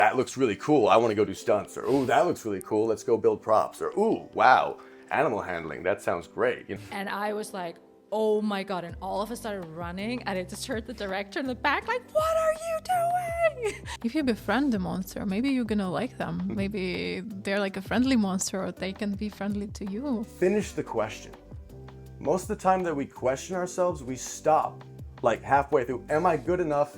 that looks really cool, I want to go do stunts, or ooh, that looks really cool, let's go build props, or ooh, wow, animal handling, that sounds great. And I was like, oh my God. And all of us started running, and I just heard the director in the back, like, what are you doing? If you befriend the monster, maybe you're gonna like them. Maybe they're like a friendly monster, or they can be friendly to you. Finish the question. Most of the time that we question ourselves, we stop like halfway through. Am I good enough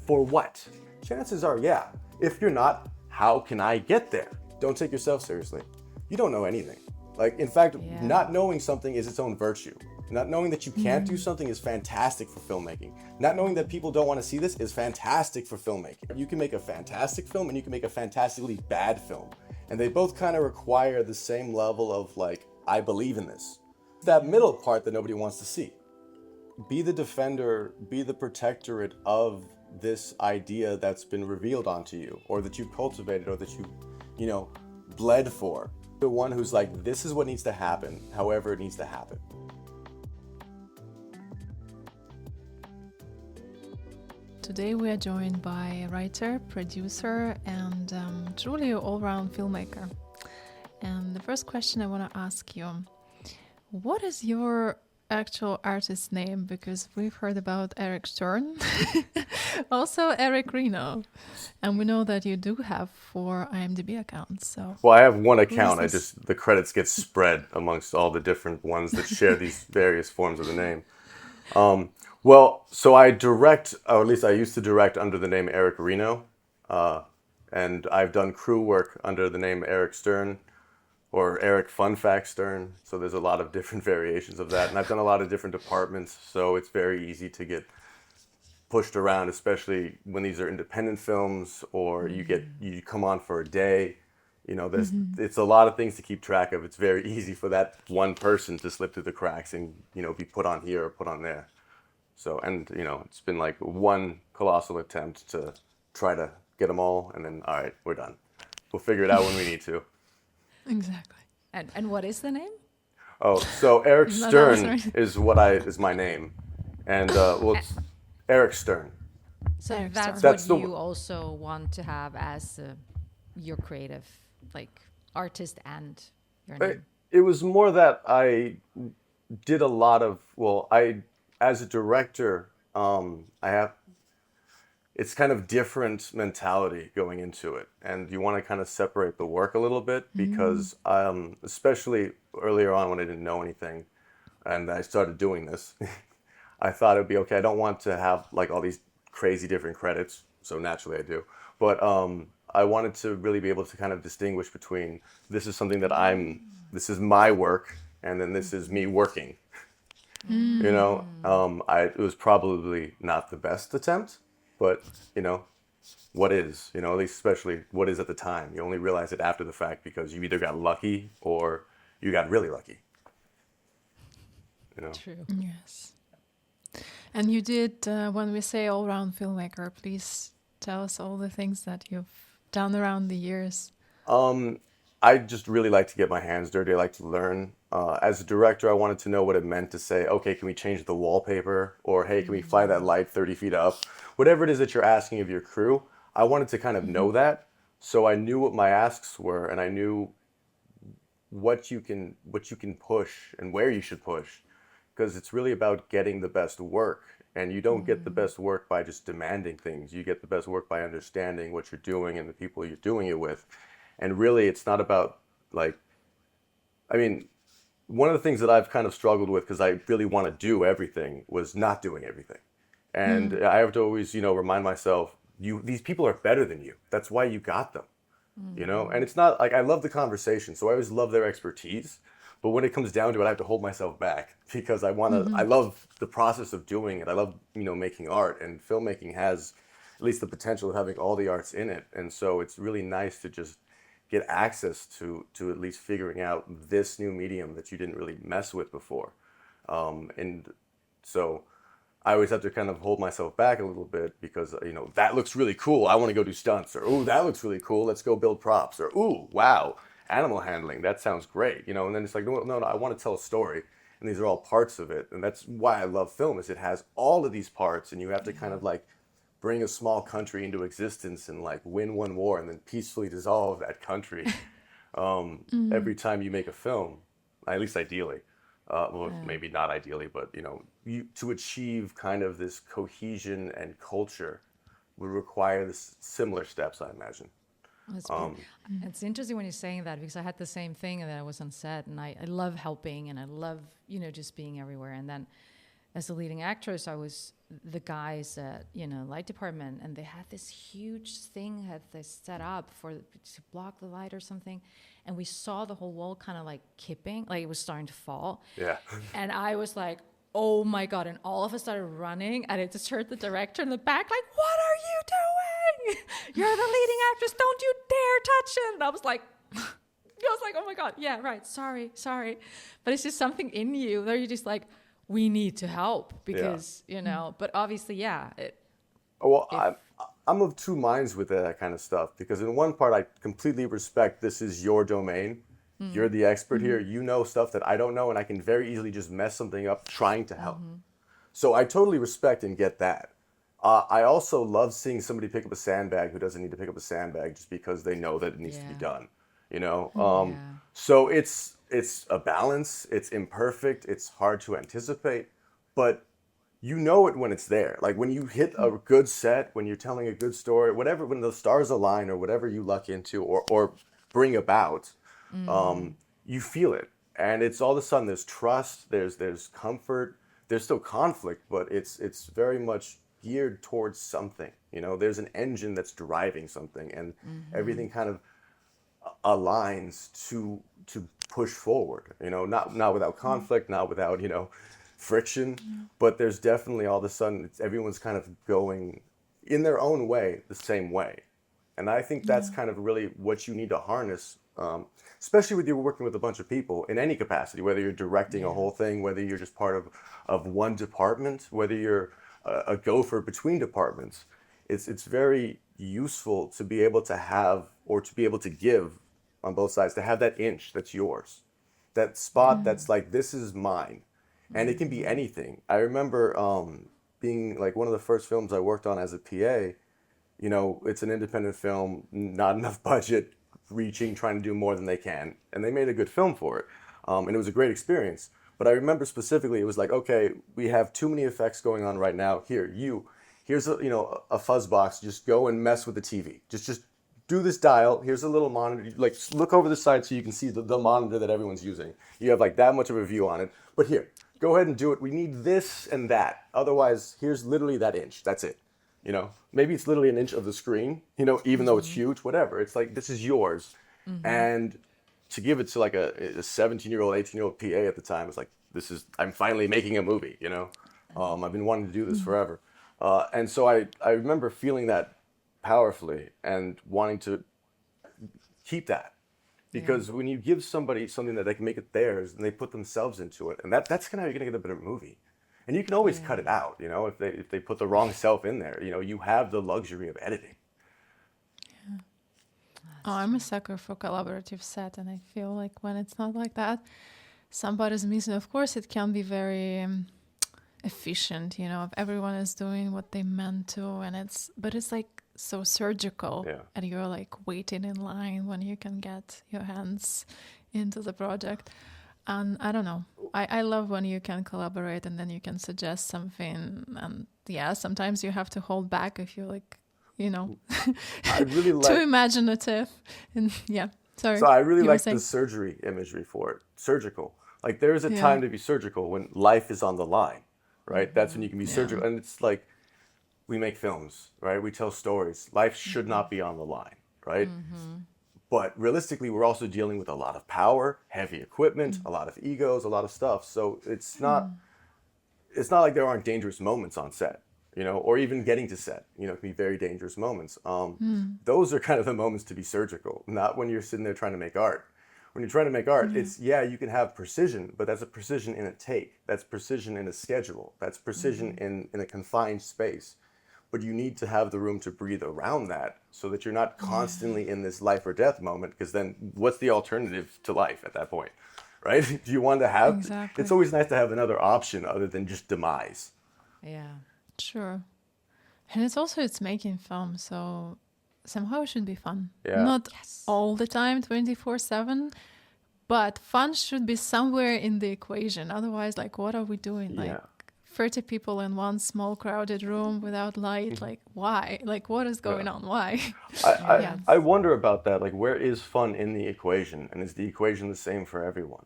for what? Chances are, yeah. If you're not, how can I get there? Don't take yourself seriously. You don't know anything. Like, in fact, not knowing something is its own virtue. Not knowing that you can't do something is fantastic for filmmaking. Not knowing that people don't want to see this is fantastic for filmmaking. You can make a fantastic film and you can make a fantastically bad film. And they both kind of require the same level of like, I believe in this. That middle part that nobody wants to see. Be the defender, be the protectorate of this idea that's been revealed onto you, or that you've cultivated, or that you bled for. The one who's like, this is what needs to happen, however it needs to happen. Today we are joined by a writer, producer, and truly all-round filmmaker. And the first question I want to ask you, what is your actual artist name? Because we've heard about Eric Stern, also Eric Reno, and we know that you do have 4 IMDb accounts. So, well, I have one account. The credits get spread amongst all the different ones that share these various forms of the name. So I direct, or at least I used to direct under the name Eric Reno, and I've done crew work under the name Eric Stern, or Eric Fun Fact Stern. So there's a lot of different variations of that. And I've done a lot of different departments, so it's very easy to get pushed around, especially when these are independent films, or you come on for a day. It's a lot of things to keep track of. It's very easy for that one person to slip through the cracks and, be put on here or put on there. So, and, it's been like one colossal attempt to try to get them all, and then, all right, we're done. We'll figure it out when we need to. Exactly. And what is the name? Oh, so Eric Stern is my name, and it's Eric Stern. So Eric that's Stern. what you also want to have as your creative, like, artist and your name. It was more that I did a lot of, as a director, it's kind of different mentality going into it. And you want to kind of separate the work a little bit because especially earlier on when I didn't know anything and I started doing this, I thought it'd be okay. I don't want to have like all these crazy different credits. So naturally I do. But I wanted to really be able to kind of distinguish between this is something that this is my work, and then this is me working. It was probably not the best attempt, but what is, at least especially what is at the time. You only realize it after the fact because you either got lucky or you got really lucky. True. Yes. And you did, when we say all-round filmmaker, please tell us all the things that you've done around the years. I just really like to get my hands dirty. I like to learn. As a director, I wanted to know what it meant to say, okay, can we change the wallpaper? Or, hey, can we fly that light 30 feet up? Whatever it is that you're asking of your crew, I wanted to kind of know that. So I knew what my asks were, and I knew what you can push and where you should push. Because it's really about getting the best work. And you don't get the best work by just demanding things. You get the best work by understanding what you're doing and the people you're doing it with. And really, it's not about, one of the things that I've kind of struggled with, because I really want to do everything, was not doing everything. And I have to always, remind myself, these people are better than you. That's why you got them, And it's not, I love the conversation, so I always love their expertise. But when it comes down to it, I have to hold myself back because I love the process of doing it. I love, making art, and filmmaking has at least the potential of having all the arts in it. And so it's really nice to just get access to at least figuring out this new medium that you didn't really mess with before. And so I always have to kind of hold myself back a little bit because, that looks really cool, I want to go do stunts, or, ooh, that looks really cool, let's go build props, or, ooh, wow, animal handling, that sounds great, And then it's like, no, I want to tell a story. And these are all parts of it. And that's why I love film, is it has all of these parts, and you have to kind of bring a small country into existence and like win one war and then peacefully dissolve that country every time you make a film, at least ideally. Well, maybe not ideally, but you know, to achieve kind of this cohesion and culture would require this similar steps, I imagine. It's interesting when you're saying that, because I had the same thing, and then I was on set, and I love helping, and I love, you know, just being everywhere. And then as a leading actress, I was the guys at, you know, light department, and they had this huge thing that they set up to block the light or something, and we saw the whole wall kind of like kipping, like it was starting to fall. Yeah. And I was like, oh my God. And all of us started running, and I just heard the director in the back, like, what are you doing? You're the leading actress. Don't you dare touch it. And I was like, oh my God. Yeah, right. Sorry. But it's just something in you that you're just like, we need to help because, you know, but obviously, yeah. I'm of two minds with that kind of stuff, because in one part, I completely respect this is your domain. You're the expert here. You know stuff that I don't know, and I can very easily just mess something up trying to help. So I totally respect and get that. I also love seeing somebody pick up a sandbag who doesn't need to pick up a sandbag just because they know that it needs to be done. You know, so it's a balance. It's imperfect. It's hard to anticipate, but you know it when it's there. Like when you hit a good set, when you're telling a good story, whatever, when the stars align or whatever you luck into or bring about, you feel it. And it's all of a sudden there's trust, there's comfort, there's still conflict, but it's very much geared towards something. You know, there's an engine that's driving something, and everything kind of aligns to push forward. You know, not without conflict, not without, you know, friction, but there's definitely all of a sudden everyone's kind of going in their own way, the same way. And I think that's kind of really what you need to harness, especially with you working with a bunch of people in any capacity, whether you're directing a whole thing, whether you're just part of one department, whether you're a gopher between departments. It's very useful to be able to have, or to be able to give on both sides, to have that inch that's yours, that spot that's like, this is mine. And it can be anything. I remember being like one of the first films I worked on as a PA, you know, it's an independent film, not enough budget, trying to do more than they can. And they made a good film for it. And it was a great experience. But I remember specifically, it was like, okay, we have too many effects going on right now. Here's a fuzz box. Just go and mess with the TV. Just do this dial. Here's a little monitor. Like, look over the side so you can see the monitor that everyone's using. You have like that much of a view on it. But here, go ahead and do it. We need this and that. Otherwise, here's literally that inch. That's it. You know, maybe it's literally an inch of the screen, you know, even though it's huge, whatever. It's like, this is yours. And to give it to like a 17-year-old, 18-year-old PA at the time, was like, I'm finally making a movie, you know. I've been wanting to do this forever. And so I remember feeling that powerfully and wanting to keep that. Because when you give somebody something that they can make it theirs, and they put themselves into it, and that's kind of how you're going to get a better movie. And you can always cut it out, you know, if they put the wrong self in there. You know, you have the luxury of editing. Yeah. Oh, I'm a sucker for collaborative set, and I feel like when it's not like that, somebody's missing. Of course, it can be very efficient, you know, if everyone is doing what they meant to, but it's like so surgical, and you're like waiting in line when you can get your hands into the project. And I don't know, I love when you can collaborate and then you can suggest something, and sometimes you have to hold back if you're like, you know, I really like, too imaginative. And sorry. So I really like the surgery imagery for it. Surgical. Like there is a time to be surgical when life is on the line, right? That's when you can be surgical. And it's like, we make films, right? We tell stories. Life should not be on the line, right? But realistically, we're also dealing with a lot of power, heavy equipment, a lot of egos, a lot of stuff. So it's not like there aren't dangerous moments on set, you know, or even getting to set, you know, it can be very dangerous moments. Those are kind of the moments to be surgical, not when you're sitting there trying to make art. When you're trying to make art, it's, you can have precision, but that's a precision in a take. That's precision in a schedule. That's precision in a confined space. But you need to have the room to breathe around that so that you're not constantly in this life or death moment, because then what's the alternative to life at that point, right? Do you want to have, it's always nice to have another option other than just demise. Yeah. Sure. And it's making film, so somehow it should be fun. Yeah. Not all the time, 24/7, but fun should be somewhere in the equation. Otherwise, like, what are we doing? Like 30 people in one small crowded room without light. Like, why? Like, what is going on? Why? I wonder about that. Like, where is fun in the equation? And is the equation the same for everyone?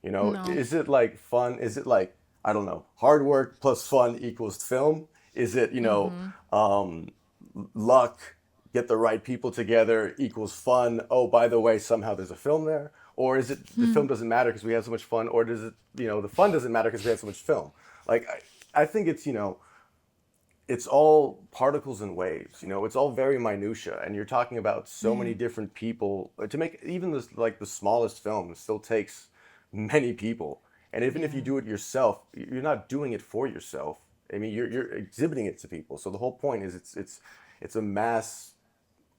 You know, No. is it like fun? Is it like, I don't know, hard work plus fun equals film? Is it, you know, luck, get the right people together equals fun? Oh, by the way, somehow there's a film there. Or is it the film doesn't matter because we have so much fun? Or does it, you know, the fun doesn't matter because we have so much film? Like, I think it's, you know, it's all particles and waves, you know, it's all very minutia. And you're talking about so many different people. To make even this, like the smallest film, it still takes many people. And even if you do it yourself, you're not doing it for yourself. I mean, you're exhibiting it to people. So the whole point is it's a mass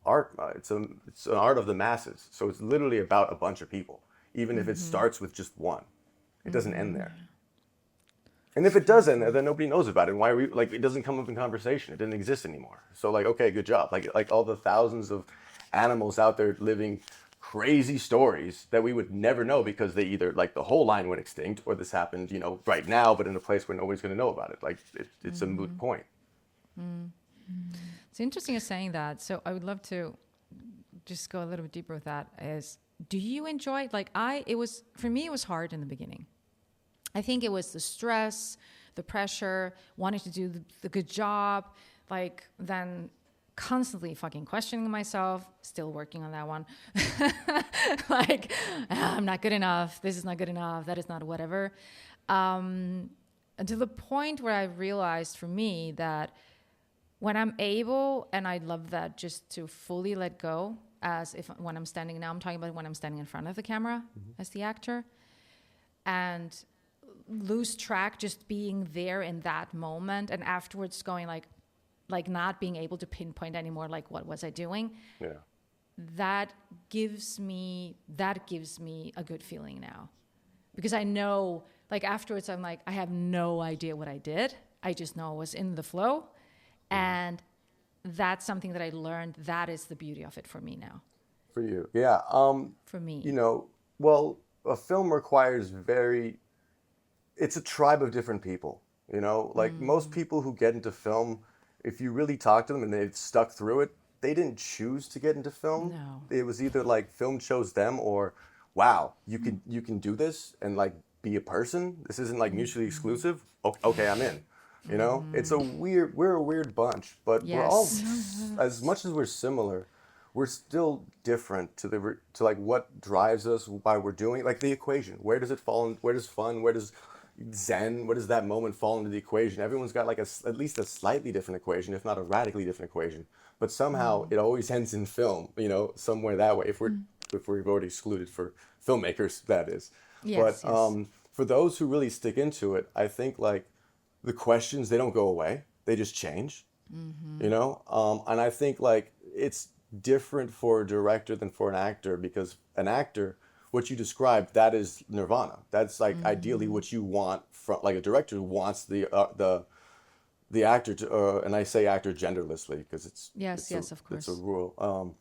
art. It's an art of the masses. So it's literally about a bunch of people, even if it starts with just one. It doesn't end there. And if it does end there, then nobody knows about it. And why are we, like, it doesn't come up in conversation. It didn't exist anymore. So, like, okay, good job. Like all the thousands of animals out there living crazy stories that we would never know because they either, like, the whole line went extinct, or this happened, you know, right now, but in a place where nobody's going to know about it. Like, it's a moot point. It's interesting you're saying that. So I would love to just go a little bit deeper with that. Do you enjoy, like, for me, it was hard in the beginning. I think it was the stress, the pressure, wanting to do the good job, like, then constantly fucking questioning myself, still working on that one. Like, I'm not good enough, this is not good enough, that is not whatever. And to the point where I realized for me that when I'm able, and I love that, just to fully let go, when I'm standing, now I'm talking about when I'm standing in front of the camera as the actor, and lose track, just being there in that moment, and afterwards going like not being able to pinpoint anymore, like, what was I doing? Yeah. That gives me a good feeling now, because I know, like, afterwards I'm like, I have no idea what I did. I just know I was in the flow, and that's something that I learned. That is the beauty of it for me now. For you, yeah. For me, you know, well, a film requires it's a tribe of different people, you know, like most people who get into film, if you really talk to them and they've stuck through it, they didn't choose to get into film. No. It was either like film chose them, or, wow, you can do this and, like, be a person. This isn't, like, mutually exclusive. Okay, I'm in. You know, we're a weird bunch, but we're all, as much as we're similar, we're still different to like what drives us, why we're doing, like, the equation. Where does it fall in? Where does fun? Where does Zen? Where does that moment fall into the equation? Everyone's got, like, at least a slightly different equation, if not a radically different equation. But somehow it always ends in film, you know, somewhere that way. If we've already excluded for filmmakers, that is. Yes, but for those who really stick into it, I think, like, the questions, they don't go away. They just change, you know? And I think, like, it's different for a director than for an actor, because an actor, what you described, that is nirvana. That's, like, ideally what you want from, like, a director wants the actor to, and I say actor genderlessly because it's of course, it's a rule.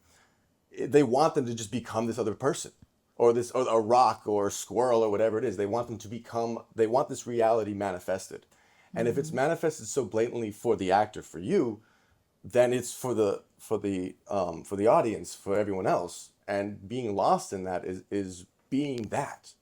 They want them to just become this other person, or a rock or a squirrel or whatever it is. They want them to become. They want this reality manifested, and if it's manifested so blatantly for the actor, for you, then it's for the audience, for everyone else. And being lost in that is being that.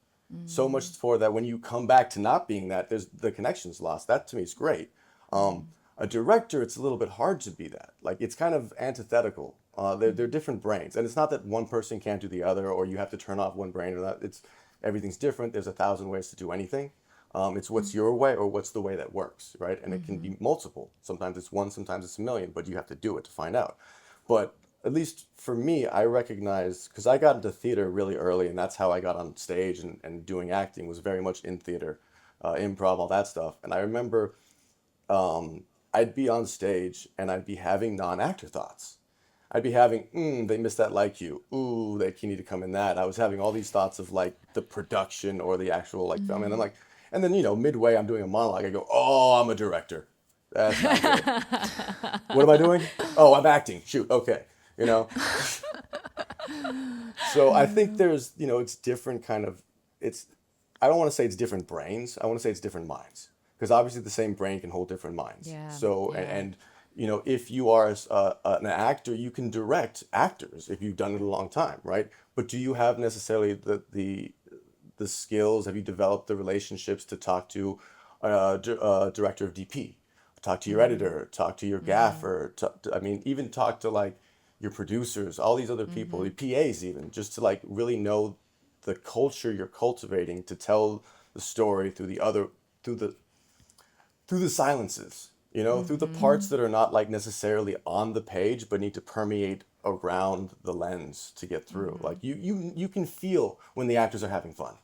So much for that when you come back to not being that, there's the connection's lost. That to me is great. A director, it's a little bit hard to be that. Like, it's kind of antithetical. They're different brains, and it's not that one person can't do the other, or you have to turn off one brain or that. It's everything's different. There's 1,000 ways to do anything. It's what's your way or what's the way that works, right? And it can be multiple. Sometimes it's one, sometimes it's a million, but you have to do it to find out. But at least for me, I recognize, because I got into theater really early, and that's how I got on stage and doing acting was very much in theater, improv, all that stuff. And I remember I'd be on stage and I'd be having non-actor thoughts. I'd be having, they missed that like you. Ooh, they need to come in that. I was having all these thoughts of, like, the production or the actual, like, film. And then, you know, midway I'm doing a monologue. I go, oh, I'm a director. That's not good. What am I doing? Oh, I'm acting. Shoot. Okay. You know. So I think there's, it's different kind of, I don't want to say it's different brains. I want to say it's different minds. Because obviously the same brain can hold different minds. Yeah, So, yeah. and if you are an actor, you can direct actors if you've done it a long time, right? But do you have necessarily the skills? Have you developed the relationships to talk to a director of DP, talk to your editor, talk to your gaffer, even talk to like your producers, all these other people, your PAs even, just to like really know the culture you're cultivating to tell the story through the silences, through the parts that are not like necessarily on the page, but need to permeate around the lens to get through. Like you can feel when the actors are having fun.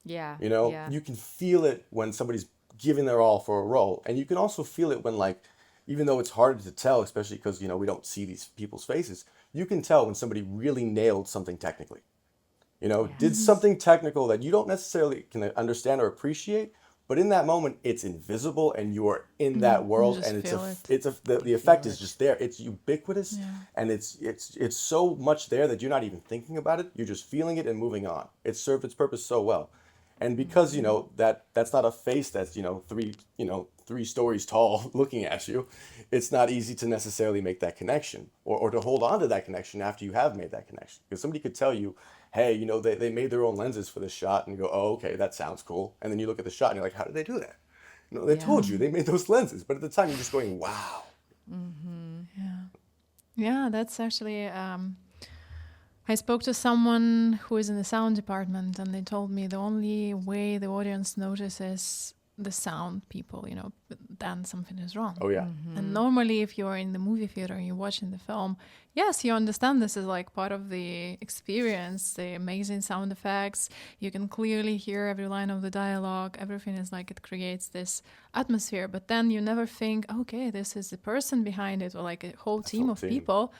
Yeah. You can feel it when somebody's giving their all for a role. And you can also feel it when, like, even though it's harder to tell, especially because, we don't see these people's faces, you can tell when somebody really nailed something technically. Did something technical that you don't necessarily can understand or appreciate, but in that moment, it's invisible and you are in that world, and the effect is just there. It's ubiquitous, and it's so much there that you're not even thinking about it. You're just feeling it and moving on. It served its purpose so well. And because that's not a face that's three stories tall looking at you, it's not easy to necessarily make that connection or to hold on to that connection after you have made that connection. Because somebody could tell you, hey, they made their own lenses for this shot, and you go, oh, okay, that sounds cool. And then you look at the shot and you're like, how did they do that? They told you they made those lenses, but at the time you're just going, wow. Yeah, that's actually. I spoke to someone who is in the sound department, and they told me the only way the audience notices the sound people, then something is wrong. Oh, yeah. And normally if you're in the movie theater and you're watching the film, yes, you understand this is like part of the experience, the amazing sound effects. You can clearly hear every line of the dialogue. Everything is like, it creates this atmosphere. But then you never think, okay, this is the person behind it, or like a whole team of people.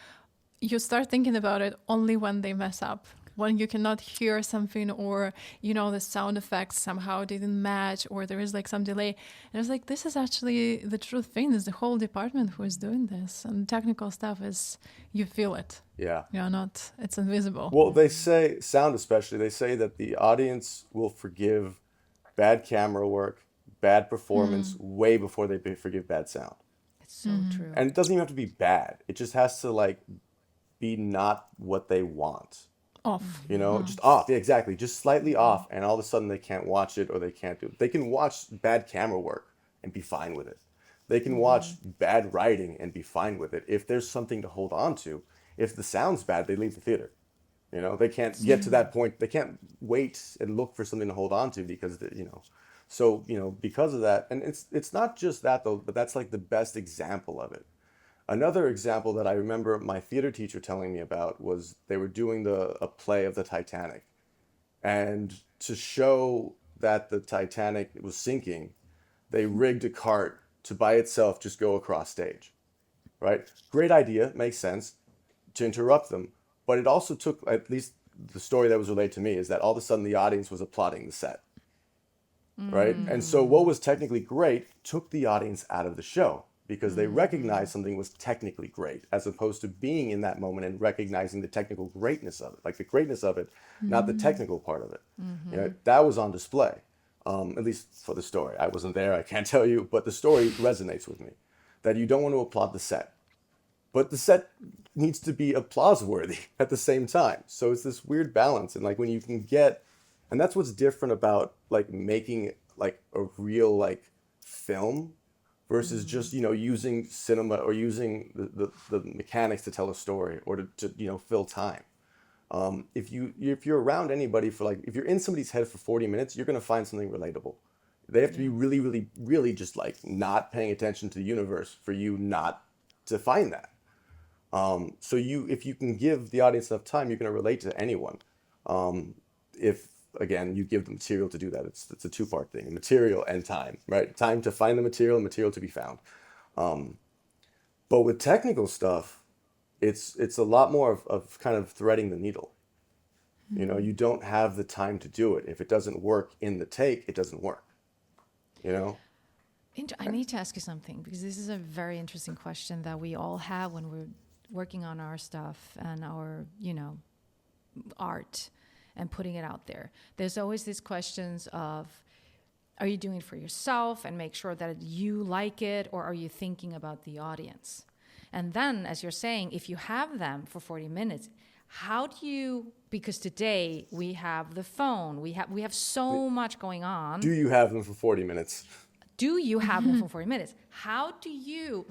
You start thinking about it only when they mess up, when you cannot hear something, or, the sound effects somehow didn't match, or there is like some delay. And it's like, this is actually the true thing, is the whole department who is doing this. And technical stuff is, you feel it. Yeah. It's invisible. Well, they say, sound especially, they say that the audience will forgive bad camera work, bad performance, way before they forgive bad sound. It's so true. And it doesn't even have to be bad. It just has to like be not what they want. Off. Just off. Yeah, exactly. Just slightly off. And all of a sudden they can't watch it, or they can't do it. They can watch bad camera work and be fine with it. They can watch bad writing and be fine with it. If there's something to hold on to, if the sound's bad, they leave the theater. They can't get to that point. They can't wait and look for something to hold on to because, so, because of that. And it's not just that though, but that's like the best example of it. Another example that I remember my theater teacher telling me about was they were doing a play of the Titanic. And to show that the Titanic was sinking, they rigged a cart to by itself just go across stage, right? Great idea, makes sense, to interrupt them. But it also took, at least the story that was relayed to me, is that all of a sudden the audience was applauding the set, right? And so what was technically great took the audience out of the show, because they recognized something was technically great, as opposed to being in that moment and recognizing the technical greatness of it, like the greatness of it, not the technical part of it. That was on display, at least for the story. I wasn't there, I can't tell you, but the story resonates with me, that you don't want to applaud the set, but the set needs to be applause worthy at the same time. So it's this weird balance, and like when you can get, and that's what's different about like making like a real like film versus just, using cinema or using the mechanics to tell a story or to fill time. If you're around anybody for like, if you're in somebody's head for 40 minutes, you're going to find something relatable. They have to be really, really, really just like not paying attention to the universe for you not to find that. So if you can give the audience enough time, you're going to relate to anyone. If again, you give the material to do that. It's a two-part thing, material and time, right? Time to find the material and material to be found. But with technical stuff, it's a lot more of kind of threading the needle. You don't have the time to do it. If it doesn't work in the take, it doesn't work, I need to ask you something, because this is a very interesting question that we all have when we're working on our stuff and our, art and putting it out there. There's always these questions of, are you doing it for yourself and make sure that you like it, or are you thinking about the audience? And then, as you're saying, if you have them for 40 minutes, how do you, because today we have the phone, we have so much going on. Do you have them for 40 minutes? Do you have them for 40 minutes? How do you,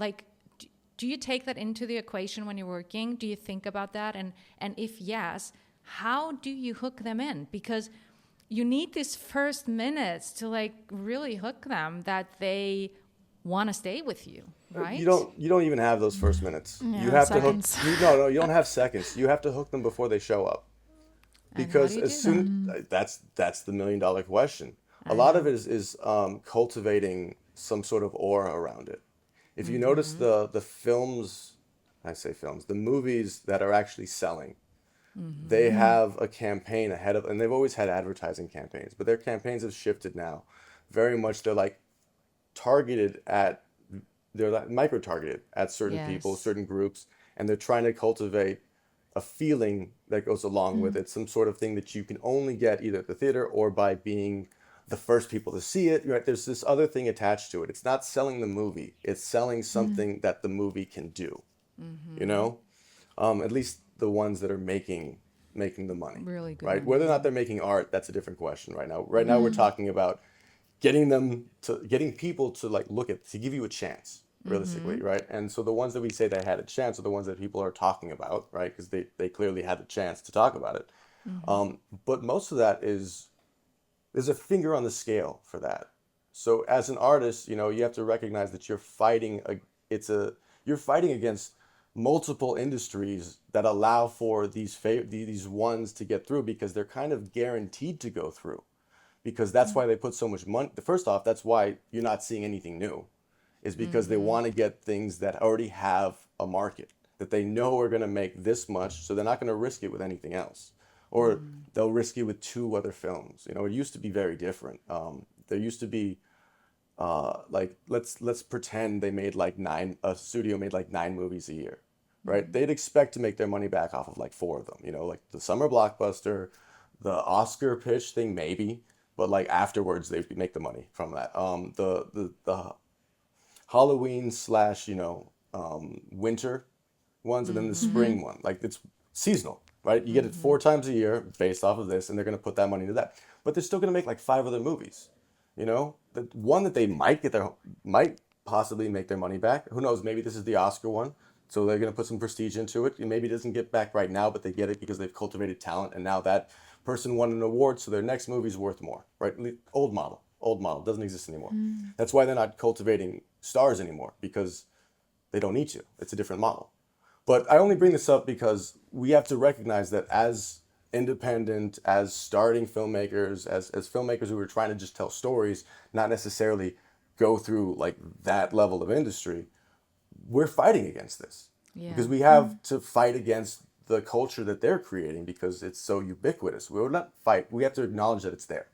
do you take that into the equation when you're working? Do you think about that? And if yes, how do you hook them in? Because you need these first minutes to really hook them that they want to stay with you, right? You don't even have those first minutes. Yeah, you have seconds. to hook. No, you don't have seconds. You have to hook them before they show up. Because as soon that's the $1 million question. A lot of it is cultivating some sort of aura around it. If you notice the films, the movies that are actually selling, they have a campaign ahead of, and they've always had advertising campaigns, but their campaigns have shifted now. Very much, they're targeted at, they're micro-targeted at certain people, certain groups, and they're trying to cultivate a feeling that goes along with it, some sort of thing that you can only get either at the theater or by being the first people to see it. Right? There's this other thing attached to it. It's not selling the movie. It's selling something that the movie can do. At least the ones that are making the money. Really good. Right? Whether or not they're making art, that's a different question right now. Right now we're talking about getting people to to give you a chance, realistically, right? And so the ones that we say they had a chance are the ones that people are talking about, right? Because they clearly had a chance to talk about it. But most of that there's a finger on the scale for that. So as an artist, you have to recognize that you're fighting against multiple industries that allow for these ones to get through, because they're kind of guaranteed to go through. Because that's why they put so much money. First off, that's why you're not seeing anything new, is because they want to get things that already have a market, that they know are going to make this much, so they're not going to risk it with anything else. Or they'll risk it with 2 other films. It used to be very different. There used to be, let's pretend they made a studio made 9 movies a year, right? They'd expect to make their money back off of 4 of them, the summer blockbuster, the Oscar pitch thing, maybe. But afterwards, they make the money from that. The Halloween / winter ones, and then the spring one. It's seasonal, right? You get it 4 times a year based off of this, and they're going to put that money into that. But they're still going to make 5 other movies. The one that they might possibly make their money back. Who knows? Maybe this is the Oscar one, so they're going to put some prestige into it. And maybe it doesn't get back right now, but they get it because they've cultivated talent, and now that person won an award, so their next movie's worth more, right? Old model doesn't exist anymore. That's why they're not cultivating stars anymore, because they don't need to. It's a different model. But I only bring this up because we have to recognize that as independent, as starting filmmakers, as filmmakers who are trying to just tell stories, not necessarily go through that level of industry, we're fighting against this. Because we have to fight against the culture that they're creating, because it's so ubiquitous. We will not fight. We have to acknowledge that it's there,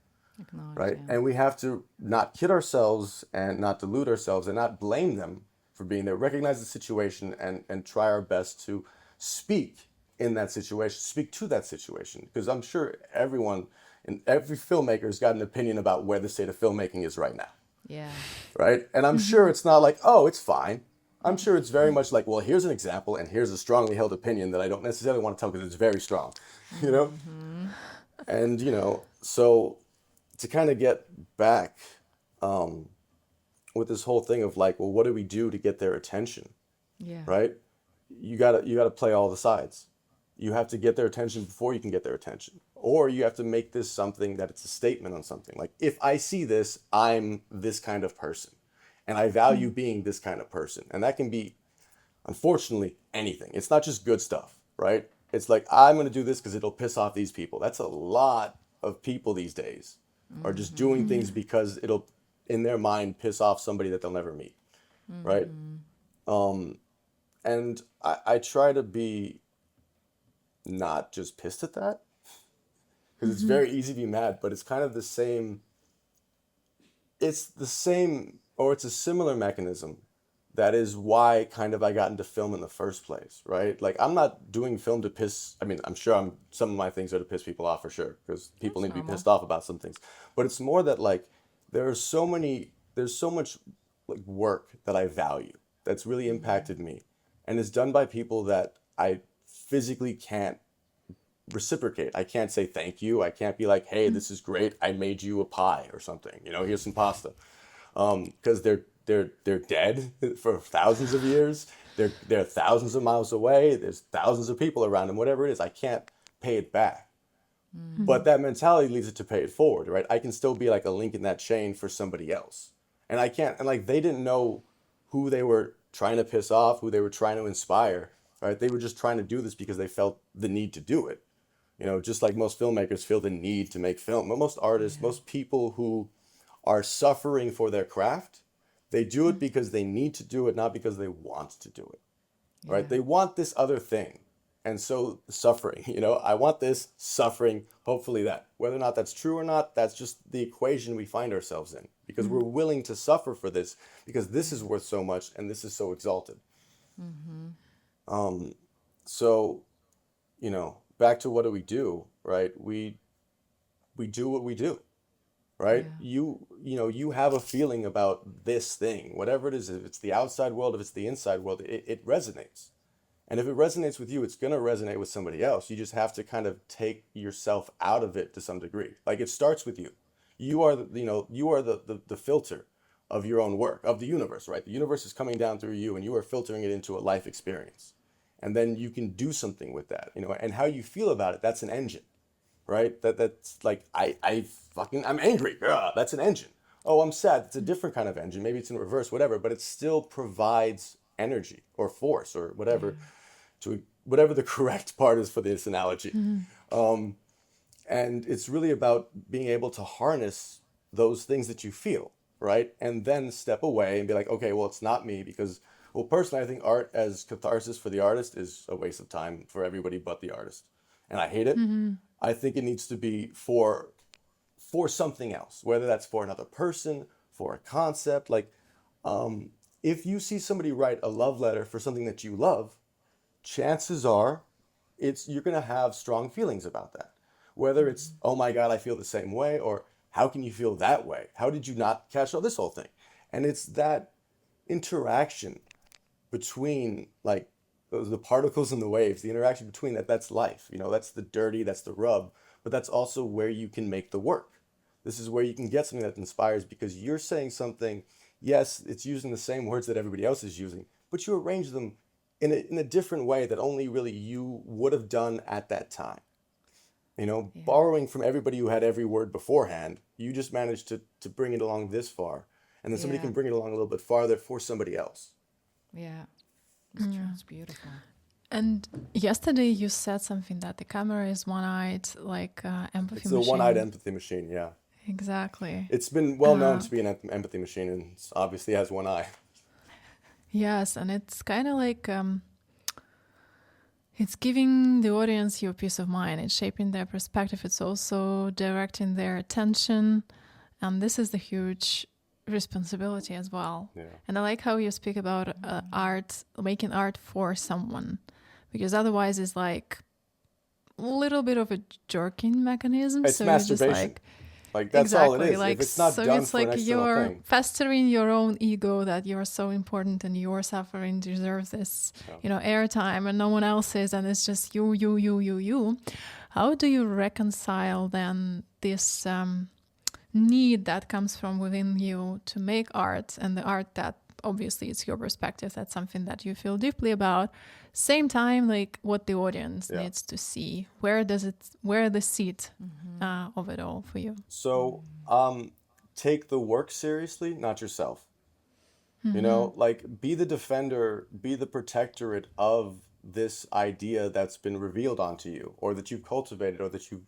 right? And we have to not kid ourselves and not delude ourselves and not blame them for being there. Recognize the situation and try our best to speak in that situation, speak to that situation. Because I'm sure every filmmaker has got an opinion about where the state of filmmaking is right now. Yeah. Right? And I'm sure it's not oh, it's fine. I'm sure it's very much well, here's an example, and here's a strongly held opinion that I don't necessarily want to tell because it's very strong, And, so to kind of get back with this whole thing of well, what do we do to get their attention? Yeah. Right? You gotta play all the sides. You have to get their attention before you can get their attention. Or you have to make this something that it's a statement on something. If I see this, I'm this kind of person. And I value being this kind of person. And that can be, unfortunately, anything. It's not just good stuff, right? It's I'm going to do this because it'll piss off these people. That's a lot of people these days are just doing things because it'll, in their mind, piss off somebody that they'll never meet, right? And I try to be not just pissed at that, because it's very easy to be mad, but it's kind of the same. It's the same or it's a similar mechanism. That is why kind of I got into film in the first place, right? Like I'm not doing film to piss. I mean, I'm sure some of my things are to piss people off for sure, because people That's need to be normal. pissed off about some things. But it's more that like there's so much like work that I value that's really impacted me, and it's done by people that I physically can't reciprocate. I can't say thank you. I can't be like, hey, this is great. I made you a pie or something. You know, here's some pasta. Because they're dead for thousands of years. They're thousands of miles away. There's thousands of people around them. Whatever it is, I can't pay it back. But that mentality leads it to pay it forward, right? I can still be like a link in that chain for somebody else, and I can't. And like they didn't know who they were trying to piss off, who they were trying to inspire, right? They were just trying to do this because they felt the need to do it. You know, just like most filmmakers feel the need to make film. But most artists, most people who are suffering for their craft, they do it because they need to do it, not because they want to do it, right? Yeah. They want this other thing. And so suffering, you know, I want this, suffering, hopefully that. Whether or not that's true or not, that's just the equation we find ourselves in, because we're willing to suffer for this because this is worth so much and this is so exalted. So, you know, back to what do, right? We do what we do. Right? Yeah. You have a feeling about this thing, whatever it is, if it's the outside world, if it's the inside world, it resonates. And if it resonates with you, it's going to resonate with somebody else. You just have to kind of take yourself out of it to some degree. Like it starts with you. You are the filter of your own work, of the universe, right? The universe is coming down through you and you are filtering it into a life experience. And then you can do something with that, you know, and how you feel about it, that's an engine. Right? That's like I'm angry. Ugh, that's an engine. Oh, I'm sad. It's a different kind of engine. Maybe it's in reverse, whatever, but it still provides energy or force or whatever to whatever the correct part is for this analogy. And it's really about being able to harness those things that you feel, right? And then step away and be like, okay, well, it's not me because, well, personally, I think art as catharsis for the artist is a waste of time for everybody but the artist. And I hate it. I think it needs to be for something else, whether that's for another person, for a concept. Like, if you see somebody write a love letter for something that you love, chances are you're going to have strong feelings about that. Whether it's, oh my God, I feel the same way, or how can you feel that way? How did you not catch this whole thing? And it's that interaction between like the particles and the waves, the interaction between that's life. You know, that's the dirty, that's the rub, but that's also where you can make the work. This is where you can get something that inspires because you're saying something, yes, it's using the same words that everybody else is using, but you arrange them in a different way that only really you would have done at that time. You know, borrowing from everybody who had every word beforehand, you just managed to bring it along this far. And then somebody can bring it along a little bit farther for somebody else. Yeah. It's true. It's beautiful. And yesterday you said something that the camera is one-eyed, like empathy machine. It's a one-eyed empathy machine, yeah. Exactly. It's been well known to be an empathy machine and obviously has one eye. Yes, and it's kind of like it's giving the audience your peace of mind. It's shaping their perspective. It's also directing their attention. And this is the huge responsibility as well. Yeah. And I like how you speak about art, making art for someone, because otherwise it's like a little bit of a jerking mechanism. It's so masturbation. Like that's all it is. Like, if it's not so done it's for like an external you're thing. festering your own ego that you're so important and your suffering deserves this, airtime and no one else is, and it's just you. How do you reconcile then this need that comes from within you to make art, and the art that obviously it's your perspective, that's something that you feel deeply about, same time like what the audience needs to see, where the seat of it all for you? So take the work seriously, not yourself. You know, like be the defender, be the protectorate of this idea that's been revealed onto you, or that you've cultivated, or that you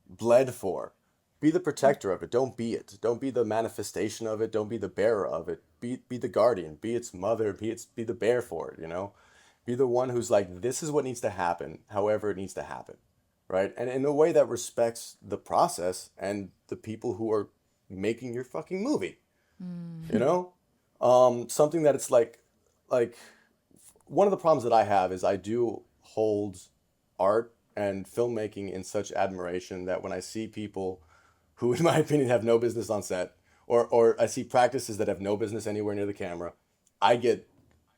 bled for. Be the protector of it. Don't be it. Don't be the manifestation of it. Don't be the bearer of it. Be the guardian. Be its mother. Be the bear for it. Be the one who's like, this is what needs to happen, however it needs to happen, right? And in a way that respects the process and the people who are making your fucking movie. you know? Something that it's like one of the problems that I have is I do hold art and filmmaking in such admiration that when I see people who, in my opinion, have no business on set, or I see practices that have no business anywhere near the camera, I get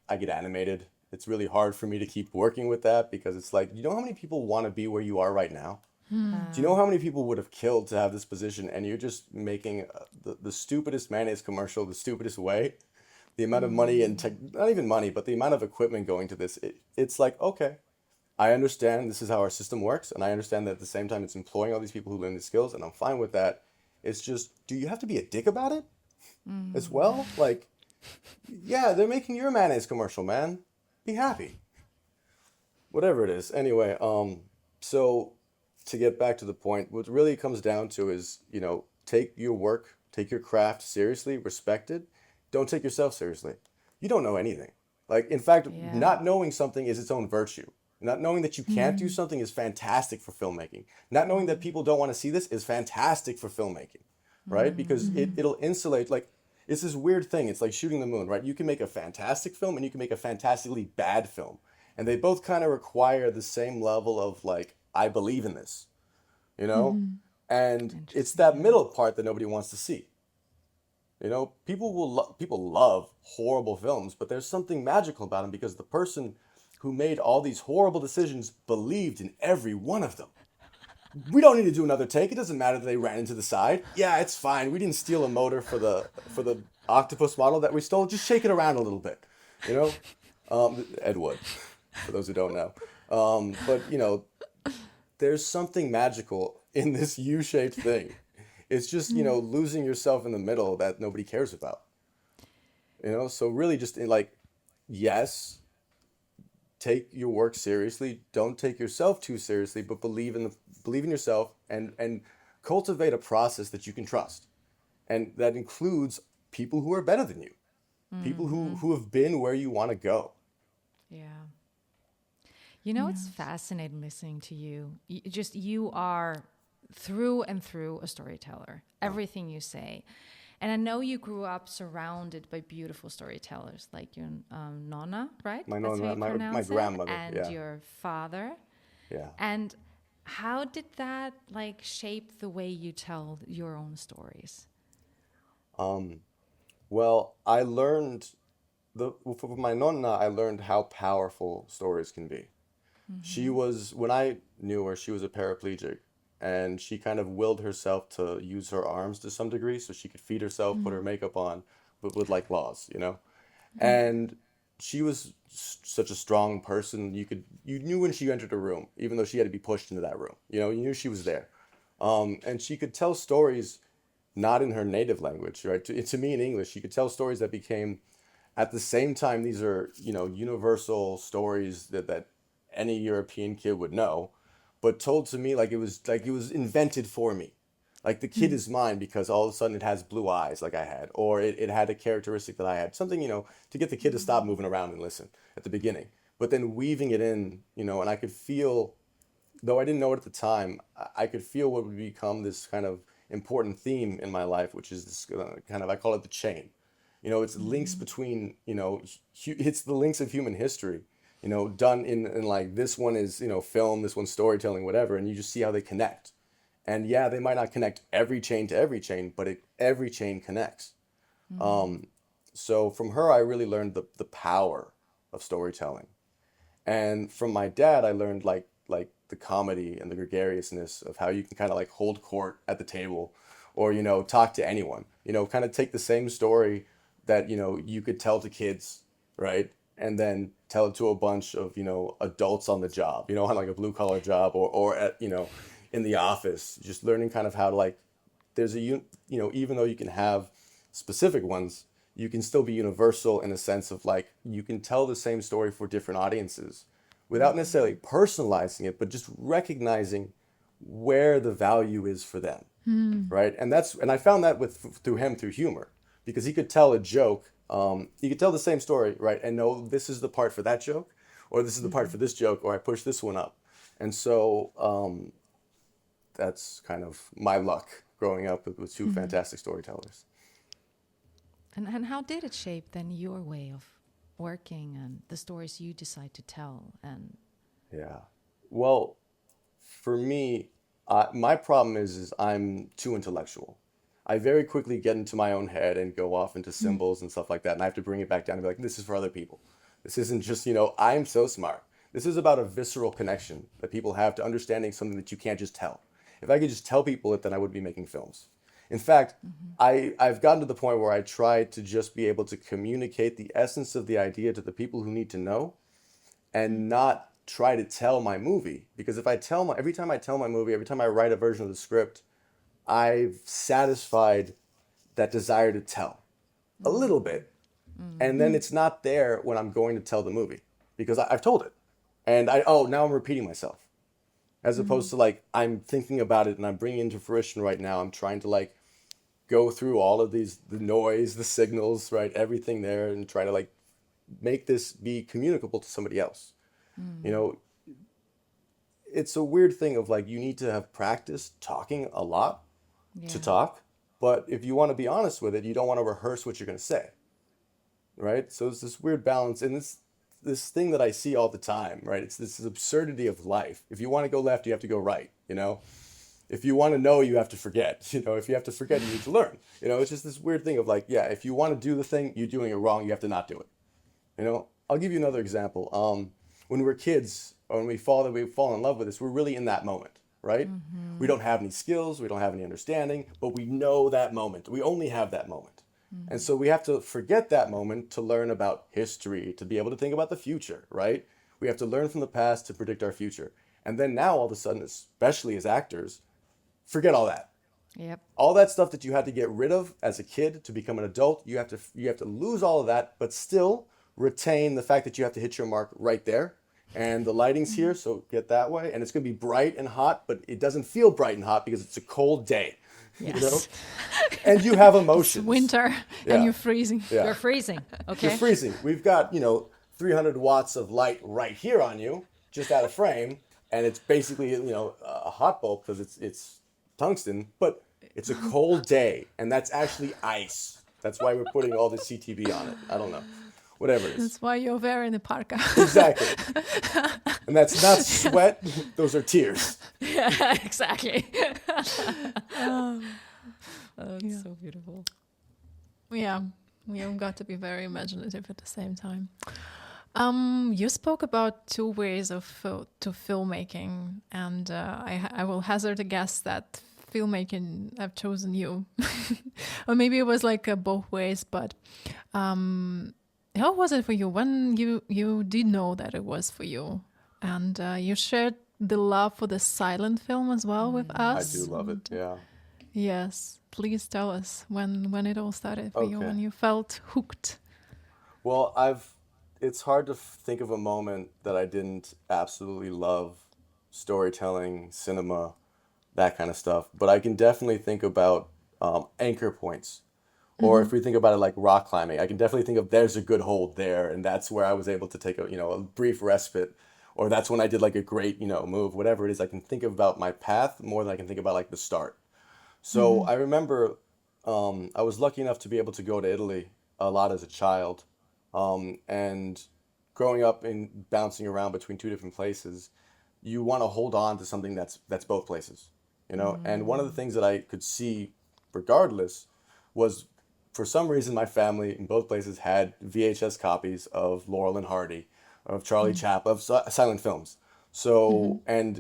animated. It's really hard for me to keep working with that because it's like, you know how many people want to be where you are right now? Do you know how many people would have killed to have this position, and you're just making the stupidest mayonnaise commercial the stupidest way? The amount of money and not even money, but the amount of equipment going to this, it's like, okay, I understand this is how our system works, and I understand that at the same time it's employing all these people who learn these skills, and I'm fine with that. It's just, do you have to be a dick about it as well? Like, yeah, they're making your mayonnaise commercial, man. Be happy. Whatever it is. Anyway, so to get back to the point, what really comes down to is, take your work, take your craft seriously, respect it. Don't take yourself seriously. You don't know anything. Like, in fact, not knowing something is its own virtue. Not knowing that you can't do something is fantastic for filmmaking. Not knowing that people don't want to see this is fantastic for filmmaking, right? Because it'll insulate, like, it's this weird thing. It's like shooting the moon, right? You can make a fantastic film and you can make a fantastically bad film. And they both kind of require the same level of, like, I believe in this, And it's that middle part that nobody wants to see. People love horrible films, but there's something magical about them because the person who made all these horrible decisions believed in every one of them. We don't need to do another take. It doesn't matter that they ran into the side. Yeah, it's fine. We didn't steal a motor for the octopus model that we stole. Just shake it around a little bit, Ed Wood, for those who don't know. But there's something magical in this U-shaped thing. It's just, losing yourself in the middle that nobody cares about. So really just yes, take your work seriously. Don't take yourself too seriously, but believe in yourself and cultivate a process that you can trust. And that includes people who are better than you, people who have been where you want to go. Yeah. It's fascinating listening to you. You are through and through a storyteller. Everything you say. And I know you grew up surrounded by beautiful storytellers, like your nonna, right? My That's nonna, how you pronounce my it? grandmother, and your father. Yeah. And how did that shape the way you tell your own stories? Well, I learned from my nonna, I learned how powerful stories can be. She was, when I knew her, she was a paraplegic, and she kind of willed herself to use her arms to some degree so she could feed herself, put her makeup on, but with laws, And she was such a strong person. You knew when she entered a room, even though she had to be pushed into that room. You knew she was there. And she could tell stories not in her native language, right? To me in English, she could tell stories that became, at the same time, these are, universal stories that any European kid would know, but told to me like it was invented for me. Like the kid is mine because all of a sudden it has blue eyes like I had, or it had a characteristic that I had. Something, to get the kid to stop moving around and listen at the beginning. But then weaving it in, and I could feel, though I didn't know it at the time, I could feel what would become this kind of important theme in my life, which is this kind of, I call it the chain. It's links between, it's the links of human history, done in like, this one is, film, this one's storytelling, whatever, and you just see how they connect. And yeah, they might not connect every chain to every chain, but every chain connects. So from her, I really learned the power of storytelling. And from my dad, I learned like the comedy and the gregariousness of how you can kind of like hold court at the table, or, talk to anyone, kind of take the same story that, you could tell to kids, right? And then tell it to a bunch of, adults on the job, on like a blue collar job, or at, in the office, just learning kind of how to like, there's even though you can have specific ones, you can still be universal in a sense of like, you can tell the same story for different audiences without necessarily personalizing it, but just recognizing where the value is for them. Right. And I found that through humor, because he could tell a joke. He could tell the same story, right? And know this is the part for that joke, or this is the part for this joke, or I push this one up. And so that's kind of my luck growing up with two fantastic storytellers. And how did it shape then your way of working and the stories you decide to tell? And Yeah. Well, for me, my problem is I'm too intellectual. I very quickly get into my own head and go off into symbols and stuff like that, and I have to bring it back down and be like, this is for other people. This isn't just, I'm so smart. This is about a visceral connection that people have to understanding something that you can't just tell. If I could just tell people it, then I would be making films. In fact, I've gotten to the point where I try to just be able to communicate the essence of the idea to the people who need to know and not try to tell my movie. Because if every time I tell my movie, every time I write a version of the script, I've satisfied that desire to tell a little bit. And then it's not there when I'm going to tell the movie because I've told it. And now I'm repeating myself. As opposed to like, I'm thinking about it and I'm bringing it into fruition right now. I'm trying to like go through all of the noise, the signals, right? Everything there and try to like make this be communicable to somebody else. It's a weird thing of like, you need to have practice talking a lot to talk. But if you want to be honest with it, you don't want to rehearse what you're going to say. Right? So it's this weird balance. And this thing that I see all the time, right? It's this absurdity of life. If you want to go left, you have to go right, If you want to know, you have to forget. If you have to forget, you need to learn. It's just this weird thing of like, yeah, if you want to do the thing, you're doing it wrong, you have to not do it. I'll give you another example. When we're kids, or when we fall in love with this, we're really in that moment, right? We don't have any skills, we don't have any understanding, but we know that moment. We only have that moment. And so we have to forget that moment to learn about history, to be able to think about the future, right? We have to learn from the past to predict our future. And then now all of a sudden, especially as actors, forget all that. Yep. All that stuff that you had to get rid of as a kid to become an adult, you have to lose all of that, but still retain the fact that you have to hit your mark right there. And the lighting's here, so get that way. And it's going to be bright and hot, but it doesn't feel bright and hot because it's a cold day. Yes. And you have emotions. It's winter and you're freezing. Yeah. You're freezing. Okay. You're freezing. We've got, 300 watts of light right here on you, just out of frame. And it's basically, a hot bulb because it's tungsten, but it's a cold day. And that's actually ice. That's why we're putting all the CTV on it. I don't know. Whatever it is. That's why you're wearing the parka. Exactly. And that's not sweat. Those are tears. Yeah, exactly. That's so beautiful. Yeah, you've got to be very imaginative at the same time. You spoke about two ways to filmmaking, and I will hazard a guess that filmmaking have chosen you, or maybe it was like both ways. But how was it for you when you did know that it was for you, and you shared the love for the silent film as well with us? I do love it. Yeah. Yes, please tell us when it all started for you, when you felt hooked. Well, it's hard to think of a moment that I didn't absolutely love storytelling, cinema, that kind of stuff. But I can definitely think about anchor points. Or if we think about it like rock climbing, I can definitely think of there's a good hold there, and that's where I was able to take a brief respite. Or that's when I did like a great, move, whatever it is. I can think about my path more than I can think about like the start. So I remember I was lucky enough to be able to go to Italy a lot as a child. And growing up and bouncing around between two different places, you want to hold on to something that's both places, And one of the things that I could see regardless was, for some reason, my family in both places had VHS copies of Laurel and Hardy, of Charlie Chaplin, of silent films. So, and,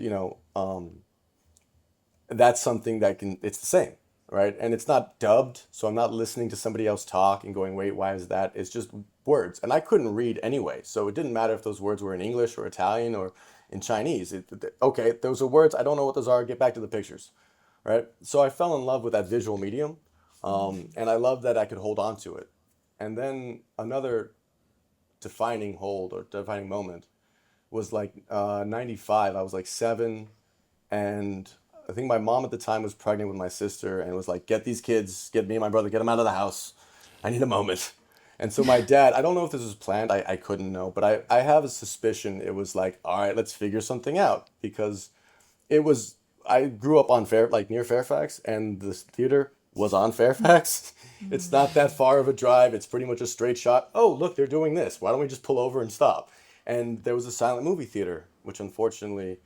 that's something that it's the same, right? And it's not dubbed, so I'm not listening to somebody else talk and going, wait, why is that? It's just words. And I couldn't read anyway, so it didn't matter if those words were in English or Italian or in Chinese. Okay, those are words, I don't know what those are, get back to the pictures, right? So I fell in love with that visual medium, and I loved that I could hold on to it. And then another defining moment was like 95. I was like 7, and I think my mom at the time was pregnant with my sister and was like, get these kids, get me and my brother, get them out of the house. I need a moment. And so my dad, I don't know if this was planned, I couldn't know, but I have a suspicion it was like, all right, let's figure something out. Because I grew up on near Fairfax, and this theater was on Fairfax. It's not that far of a drive. It's pretty much a straight shot. Oh, look, they're doing this. Why don't we just pull over and stop? And there was a silent movie theater, which unfortunately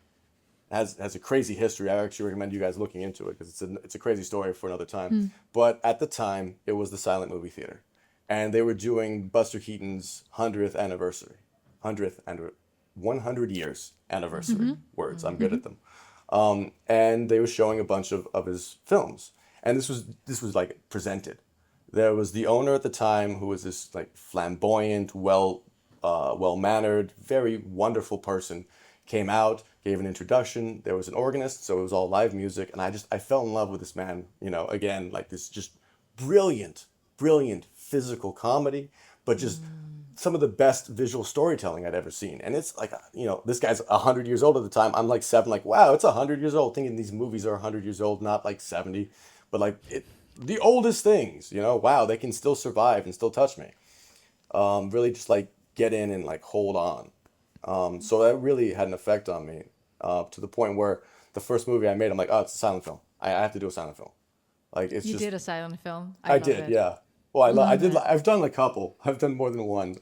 has a crazy history. I actually recommend you guys looking into it because it's a crazy story for another time. But at the time, it was the silent movie theater. And they were doing Buster Keaton's 100th anniversary. 100 years anniversary. Words, I'm good at them. And they were showing a bunch of his films. And this was like presented. There was the owner at the time who was this like flamboyant, well-mannered, very wonderful person, came out, gave an introduction. There was an organist, so it was all live music. And I fell in love with this man, again, like this just brilliant physical comedy, but just some of the best visual storytelling I'd ever seen. And it's like, this guy's 100 years old at the time. I'm like 7, like, wow, it's 100 years old. Thinking these movies are 100 years old, not like 70, but like the oldest things, wow, they can still survive and still touch me. Really just like get in and like hold on. So that really had an effect on me, to the point where the first movie I made, I'm like, oh, it's a silent film. I have to do a silent film. Like You did a silent film? I did, it. yeah. Well, I did. I've done a couple. I've done more than one.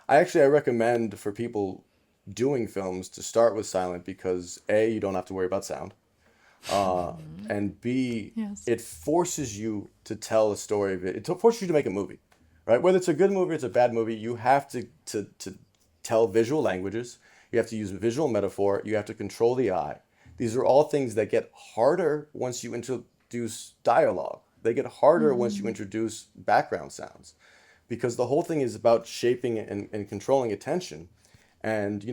I recommend for people doing films to start with silent because A, you don't have to worry about sound, and B, Yes. it forces you to tell a story of it. It forces you to make a movie, right? Whether it's a good movie or it's a bad movie, you have to tell visual languages. You have to use visual metaphor. You have to control the eye. These are all things that get harder once you introduce dialogue. They get harder once you introduce background sounds, because the whole thing is about shaping and controlling attention. And,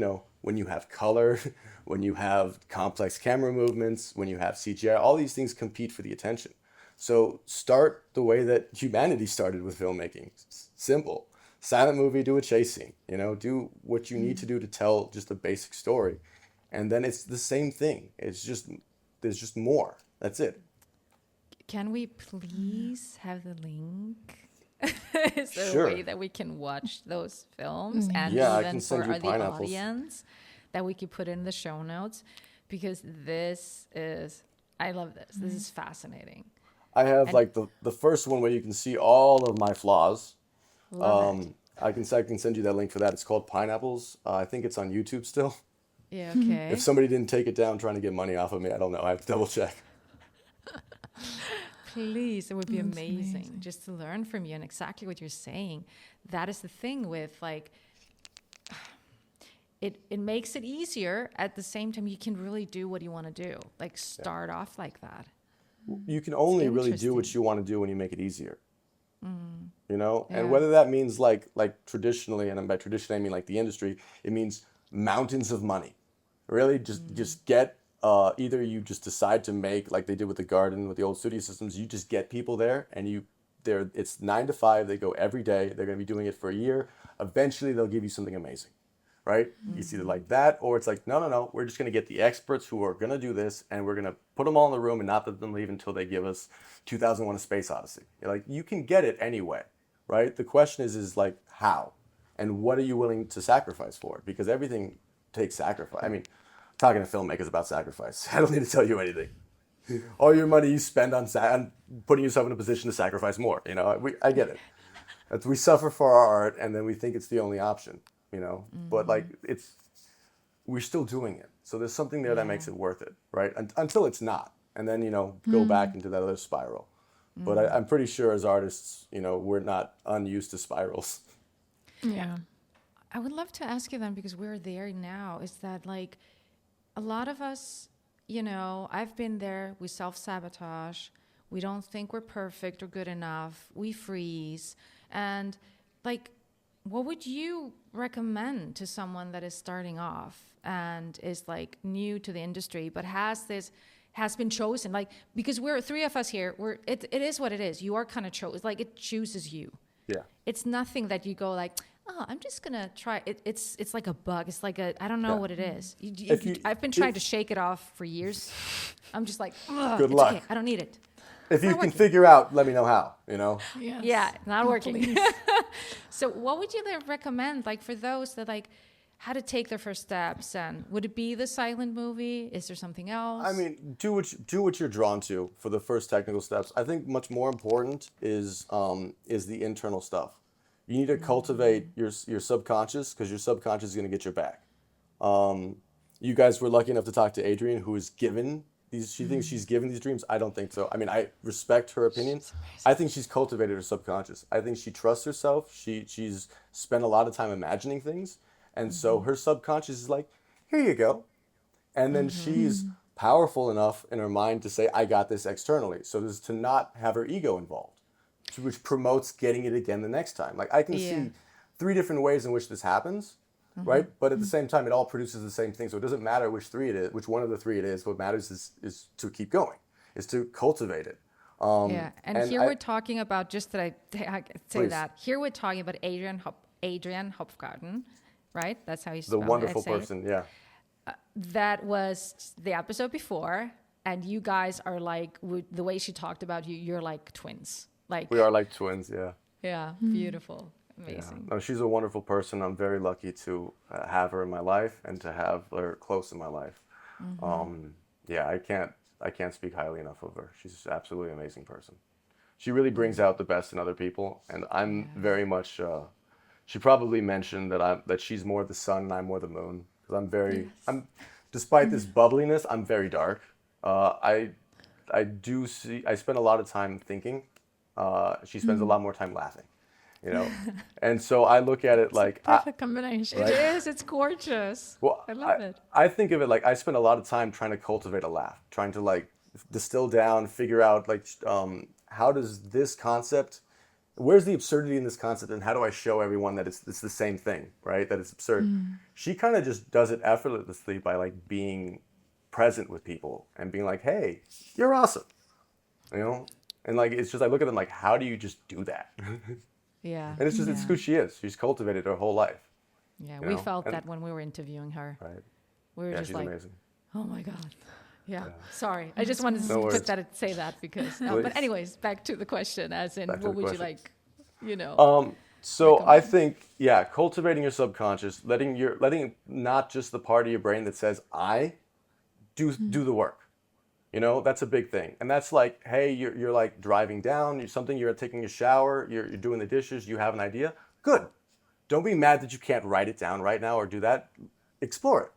when you have color, when you have complex camera movements, when you have CGI, all these things compete for the attention. So start the way that humanity started with filmmaking. Simple. Silent movie, do a chase scene, do what you need to do to tell just a basic story. And then it's the same thing. There's just more. That's it. Can we please have the link? Is there Sure. a way that we can watch those films and Yeah, I even can send for you the pineapples. audience that we could put in the show notes? Because I love this. This is fascinating. I have And- like the first one where you can see all of my flaws. Love it. I can send you that link for that. It's called Pineapples. I think it's on YouTube still. Yeah, okay. If somebody didn't take it down trying to get money off of me, I don't know. I have to double check. Please, it would be That's amazing amazing. just to learn from you and exactly what you're saying. That is the thing with like, it makes it easier. At the same time, you can really do what you want to do. Like start off like that. You can only really do what interesting. you want to do when you make it easier. Yeah. And whether that means like traditionally, and by traditionally I mean like the industry, it means mountains of money. Really, just get either you just decide to make like they did with the Garden with the old studio systems. You just get people there, and it's 9 to 5. They go every day. They're going to be doing it for a year. Eventually, they'll give you something amazing, right? It's either like that, or it's like no. We're just going to get the experts who are going to do this, and we're going to put them all in the room and not let them leave until they give us 2001: A Space Odyssey. Like you can get it anyway, right? The question is like how, and what are you willing to sacrifice for it? Because everything takes sacrifice. I mean, talking to filmmakers about sacrifice, I don't need to tell you anything. All your money you spend on putting yourself in a position to sacrifice more. I get it. We suffer for our art, and then we think it's the only option. But like we're still doing it. So there's something there that makes it worth it, right? Until it's not, and then go back into that other spiral. But I'm pretty sure as artists, we're not unused to spirals. Yeah. I would love to ask you then, because we're there now, is that like a lot of us, I've been there, we self-sabotage, we don't think we're perfect or good enough, we freeze. And like, what would you recommend to someone that is starting off and is like new to the industry, but has been chosen, like, because we're 3 of us here, it is what it is. You are kind of chosen, like it chooses you. Yeah. It's nothing that you go like, oh, I'm just gonna try it. It's like a bug. It's like I don't know what it is. I've been trying to shake it off for years. I'm just like, Good it's luck. okay. I don't need it. If you not can working. figure out, let me know how. Yes. Yeah, not working. Please. So what would you recommend, like for those that like how to take their first steps? And would it be the silent movie? Is there something else? I mean, do what you're drawn to for the first technical steps. I think much more important is the internal stuff. You need to cultivate your subconscious, because your subconscious is going to get your back. You guys were lucky enough to talk to Adrienne, who is given these. She thinks she's given these dreams. I don't think so. I mean, I respect her opinion. I think she's cultivated her subconscious. I think she trusts herself. She's spent a lot of time imagining things. And so her subconscious is like, here you go. And then she's powerful enough in her mind to say, I got this externally. So this is to not have her ego involved, which promotes getting it again the next time. Like I can see 3 different ways in which this happens, right? But at the same time, it all produces the same thing. So it doesn't matter which one of the 3 it is. What matters is to keep going, is to cultivate it. And here we're talking about, just that I say Please. that, here we're talking about Adrienne Hopgarten. Right? That's how you spell The it. wonderful person, yeah. That was the episode before, and you guys are like, the way she talked about you, you're like twins. Like We are like twins, yeah. Yeah, beautiful, amazing. Yeah. No, she's a wonderful person. I'm very lucky to have her in my life and to have her close in my life. Yeah, I can't speak highly enough of her. She's absolutely an amazing person. She really brings out the best in other people, and I'm very much. She probably mentioned that she's more the sun and I'm more the moon, because I'm despite this bubbliness, I'm very dark. I spend a lot of time thinking. She spends a lot more time laughing, you know, and so I look at it like Perfect combination. It is. It's gorgeous. Well, I love it. I think of it like I spend a lot of time trying to cultivate a laugh, trying to like distill down, figure out like how does this concept. Where's the absurdity in this concept, and how do I show everyone that it's the same thing, right? That it's absurd. She kind of just does it effortlessly by like being present with people and being like, "Hey, you're awesome," you know. And like it's just I look at them like, how do you just do that? Yeah. And it's just it's who she is. She's cultivated her whole life. Yeah, you we know? felt that when we were interviewing her. Right. We were Yeah, just she's like, amazing. oh my God. Yeah. Sorry. I just wanted to say that because. But anyways, back to the question, as in, what would you like, you know? So I think, cultivating your subconscious, letting not just the part of your brain that says I do the work. You know, that's a big thing. And that's like, hey, you're like driving down, you're taking a shower, you're doing the dishes, you have an idea. Good. Don't be mad that you can't write it down right now or do that. Explore it.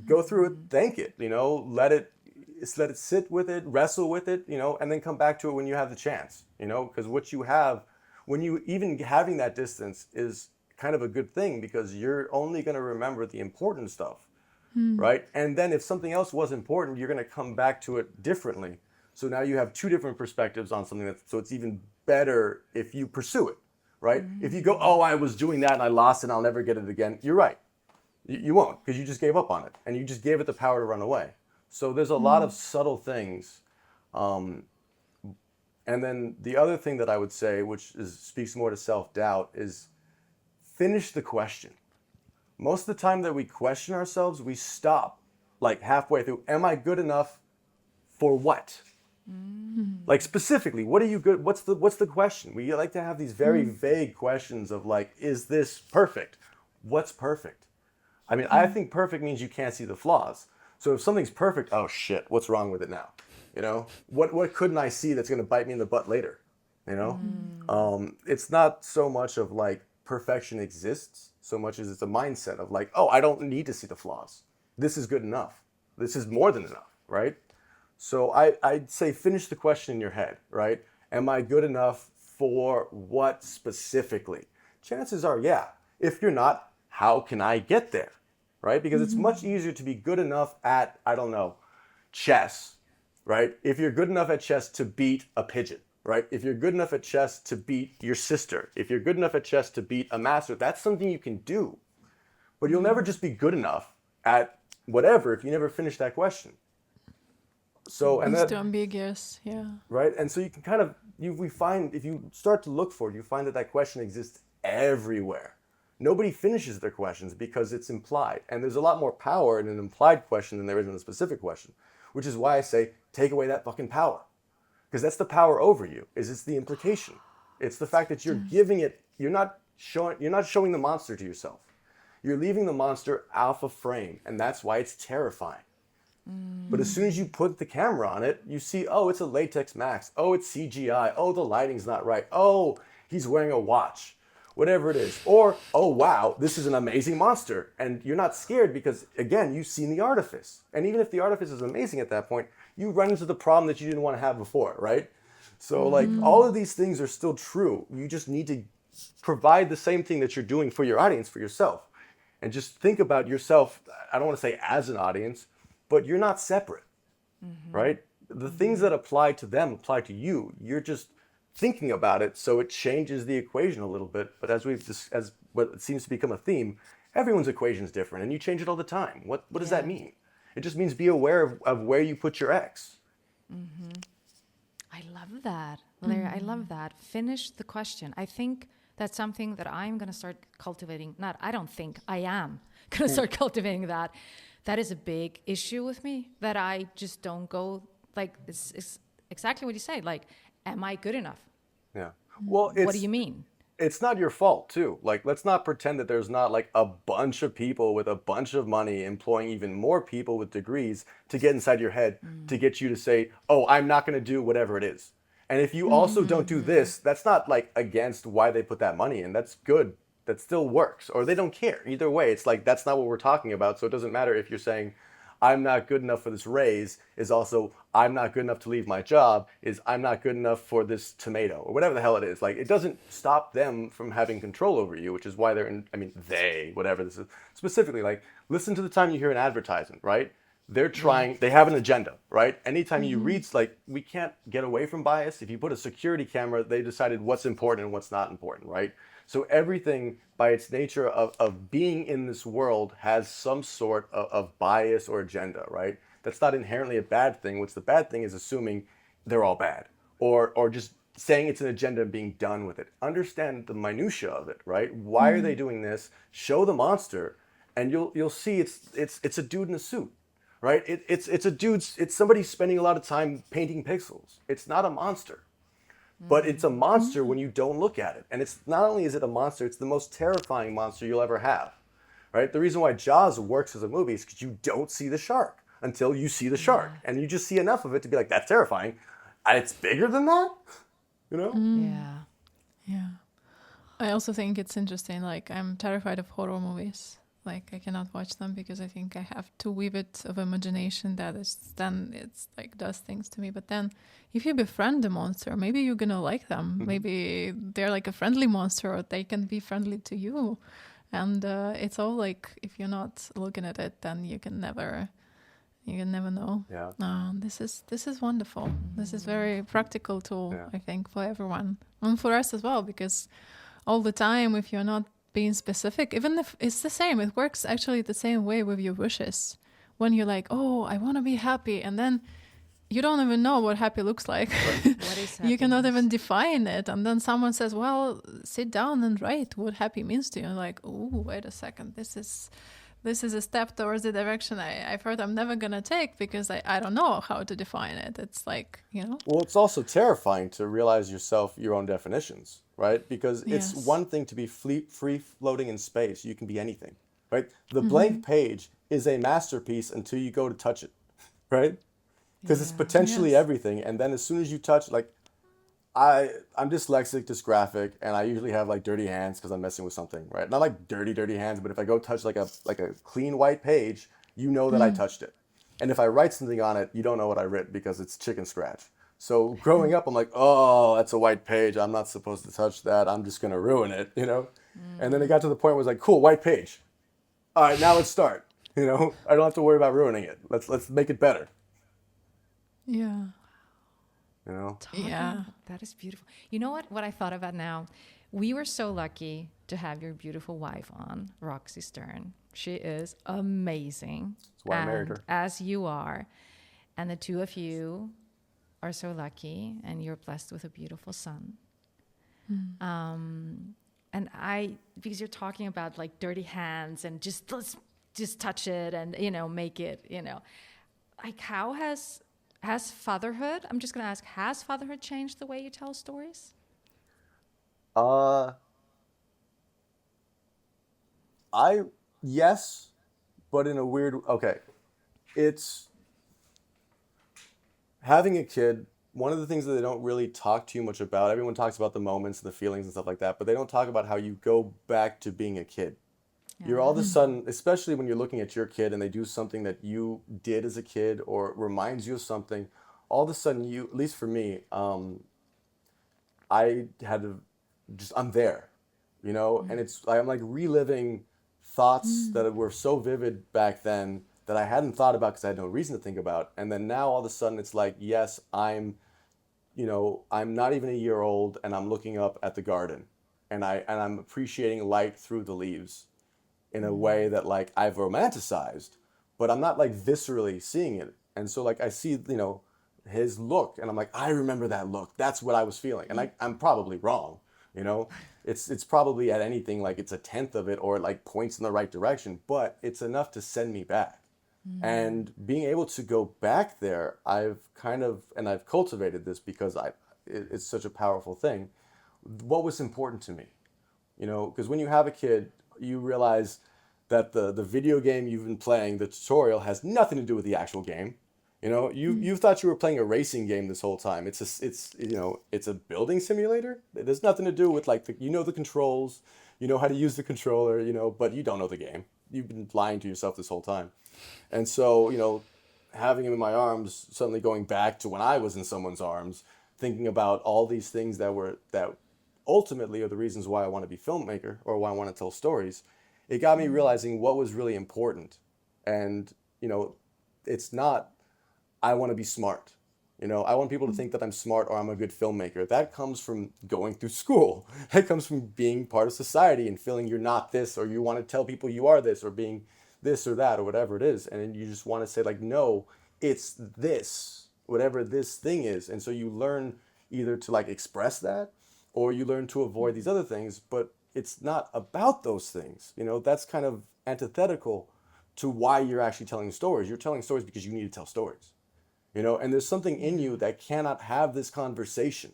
Go through it, thank it, you know, let it sit with it, wrestle with it, you know, and then come back to it when you have the chance, you know, because what you have, when you even having that distance is kind of a good thing, because you're only going to remember the important stuff, right? And then if something else was important, you're going to come back to it differently. So now you have 2 different perspectives on something so it's even better if you pursue it, right? If you go, oh, I was doing that and I lost it and I'll never get it again, you're right. You won't, because you just gave up on it and you just gave it the power to run away. So there's a lot of subtle things. And then the other thing that I would say, which speaks more to self-doubt, is finish the question. Most of the time that we question ourselves, we stop like halfway through. Am I good enough for what? Like specifically, what are you good? What's the question? We like to have these very vague questions of like, is this perfect? What's perfect? I mean, I think perfect means you can't see the flaws. So if something's perfect, oh shit, what's wrong with it now? You know, what couldn't I see that's going to bite me in the butt later? You know, it's not so much of like perfection exists so much as it's a mindset of like, oh, I don't need to see the flaws. This is good enough. This is more than enough, right? So I'd say finish the question in your head, right? Am I good enough for what specifically? Chances are, yeah. If you're not, how can I get there, right? Because it's much easier to be good enough at, I don't know, chess, right? If you're good enough at chess to beat a pigeon, right? If you're good enough at chess to beat your sister, if you're good enough at chess to beat a master, that's something you can do. But you'll never just be good enough at whatever if you never finish that question. So, and It's that, ambiguous, yeah. right? And so you can kind of, we find, if you start to look for it, you find that question exists everywhere. Nobody finishes their questions because it's implied. And there's a lot more power in an implied question than there is in a specific question, which is why I say, take away that fucking power. Because that's the power over you, it's the implication. It's the fact that you're giving it, you're not showing the monster to yourself. You're leaving the monster out of frame, and that's why it's terrifying. But as soon as you put the camera on it, you see, oh, it's a latex mask. Oh, it's CGI. Oh, the lighting's not right. Oh, he's wearing a watch. Whatever it is. Or, oh, wow, this is an amazing monster. And you're not scared because, again, you've seen the artifice. And even if the artifice is amazing at that point, you run into the problem that you didn't want to have before, right? So, like, all of these things are still true. You just need to provide the same thing that you're doing for your audience, for yourself. And just think about yourself, I don't want to say as an audience, but you're not separate, right? The things that apply to them apply to you. You're just thinking about it, so it changes the equation a little bit. But as what seems to become a theme, everyone's equation is different, and you change it all the time. What does that mean? It just means be aware of where you put your X. I love that, Larry. I love that. Finish the question. I think that's something that I'm going to start cultivating. I am going to start cultivating that. That is a big issue with me, that I just don't go, like, it's exactly what you say. Like, am I good enough? Yeah. Well, what do you mean? It's not your fault, too. Like, let's not pretend that there's not, like, a bunch of people with a bunch of money employing even more people with degrees to get inside your head to get you to say, oh, I'm not going to do whatever it is. And if you also don't do this, that's not, like, against why they put that money in. That's good. That still works. Or they don't care. Either way, it's like, that's not what we're talking about. So it doesn't matter if you're saying, I'm not good enough for this raise, is also, I'm not good enough to leave my job, is I'm not good enough for this tomato, or whatever the hell it is. Like, it doesn't stop them from having control over you, which is why whatever this is. Specifically, like, listen to the time you hear an advertisement, right? They're trying, they have an agenda, right? Anytime you read, like, we can't get away from bias. If you put a security camera, they decided what's important and what's not important, right? So everything, by its nature of being in this world, has some sort of bias or agenda, right? That's not inherently a bad thing. What's the bad thing is assuming they're all bad, or just saying it's an agenda and being done with it. Understand the minutia of it, right? Why are they doing this? Show the monster, and you'll see it's a dude in a suit, right? It's somebody spending a lot of time painting pixels. It's not a monster. But it's a monster when you don't look at it. And it's not only is it a monster, it's the most terrifying monster you'll ever have, right? The reason why Jaws works as a movie is because you don't see the shark until you see the shark. And you just see enough of it to be like, that's terrifying. And it's bigger than that, you know? Yeah. I also think it's interesting, like, I'm terrified of horror movies. Like, I cannot watch them because I think I have too vivid of imagination that it's like does things to me. But then if you befriend the monster, maybe you're gonna like them. Maybe they're like a friendly monster, or they can be friendly to you. And it's all like, if you're not looking at it, then you can never know. Yeah. This is wonderful. This is very practical tool, I think, for everyone and for us as well, because all the time, if you're not being specific, even if it's the same, it works actually the same way with your wishes. When you're like, oh, I want to be happy, and then you don't even know what happy looks like. What is You cannot even define it, and then someone says, well, sit down and write what happy means to you. And like, oh, wait a second, this is a step towards the direction I've heard I'm never gonna take, because I don't know how to define it. It's like, you know. Well, it's also terrifying to realize your own definitions, right? Because it's one thing to be free floating in space. You can be anything, right? The blank page is a masterpiece until you go to touch it, right? Because it's potentially everything. And then as soon as you touch, like, I'm dyslexic, dysgraphic, and I usually have like dirty hands because I'm messing with something, right? Not like dirty hands, but if I go touch like a clean white page, you know that I touched it. And if I write something on it, you don't know what I wrote because it's chicken scratch. So growing up, I'm like, oh, that's a white page. I'm not supposed to touch that. I'm just gonna ruin it, you know? And then it got to the point where it was like, cool, white page. All right, now let's start. You know, I don't have to worry about ruining it. Let's make it better. Yeah. You know? That is beautiful. You know what I thought about now? We were so lucky to have your beautiful wife on, Roxy Stern. She is amazing. That's why I married her. As you are. And the two of you are so lucky, and you're blessed with a beautiful son. And because you're talking about like dirty hands and let's just touch it and, you know, make it, you know, like how has fatherhood, I'm just going to ask, has fatherhood changed the way you tell stories? I Yes, but in a weird, okay. It's having a kid. One of the things that they don't really talk too much about, everyone talks about the moments and the feelings and stuff like that, but they don't talk about how you go back to being a kid. You're all of a Yeah. sudden, especially when you're looking at your kid and they do something that you did as a kid or reminds you of something, all of a sudden you, at least for me, I had to just, I'm there, and I'm like reliving thoughts that were so vivid back then that I hadn't thought about because I had no reason to think about. And then now all of a sudden it's like, yes, I'm not even a year old and I'm looking up at the garden and I'm appreciating light through the leaves in a way that like I've romanticized, but I'm not like viscerally seeing it. And so like I see, his look and I'm like, I remember that look. That's what I was feeling. And I'm probably wrong, you know? It's probably at anything like it's a tenth of it or like points in the right direction, but it's enough to send me back. And being able to go back there, I've cultivated this because it's such a powerful thing. What was important to me, because when you have a kid, you realize that the video game you've been playing, the tutorial, has nothing to do with the actual game. You thought you were playing a racing game this whole time. It's a building simulator. There's nothing to do with like the controls, how to use the controller, but you don't know the game. You've been lying to yourself this whole time. And so, having him in my arms, suddenly going back to when I was in someone's arms, thinking about all these things that ultimately are the reasons why I want to be a filmmaker or why I want to tell stories. It got me realizing what was really important. And, it's not, I want to be smart. I want people to think that I'm smart or I'm a good filmmaker. That comes from going through school. That comes from being part of society and feeling you're not this, or you want to tell people you are this, or being this or that, or whatever it is. And then you just want to say like, no, it's this, whatever this thing is. And so you learn either to like express that or you learn to avoid these other things, but it's not about those things. That's kind of antithetical to why you're actually telling stories. You're telling stories because you need to tell stories. And there's something in you that cannot have this conversation,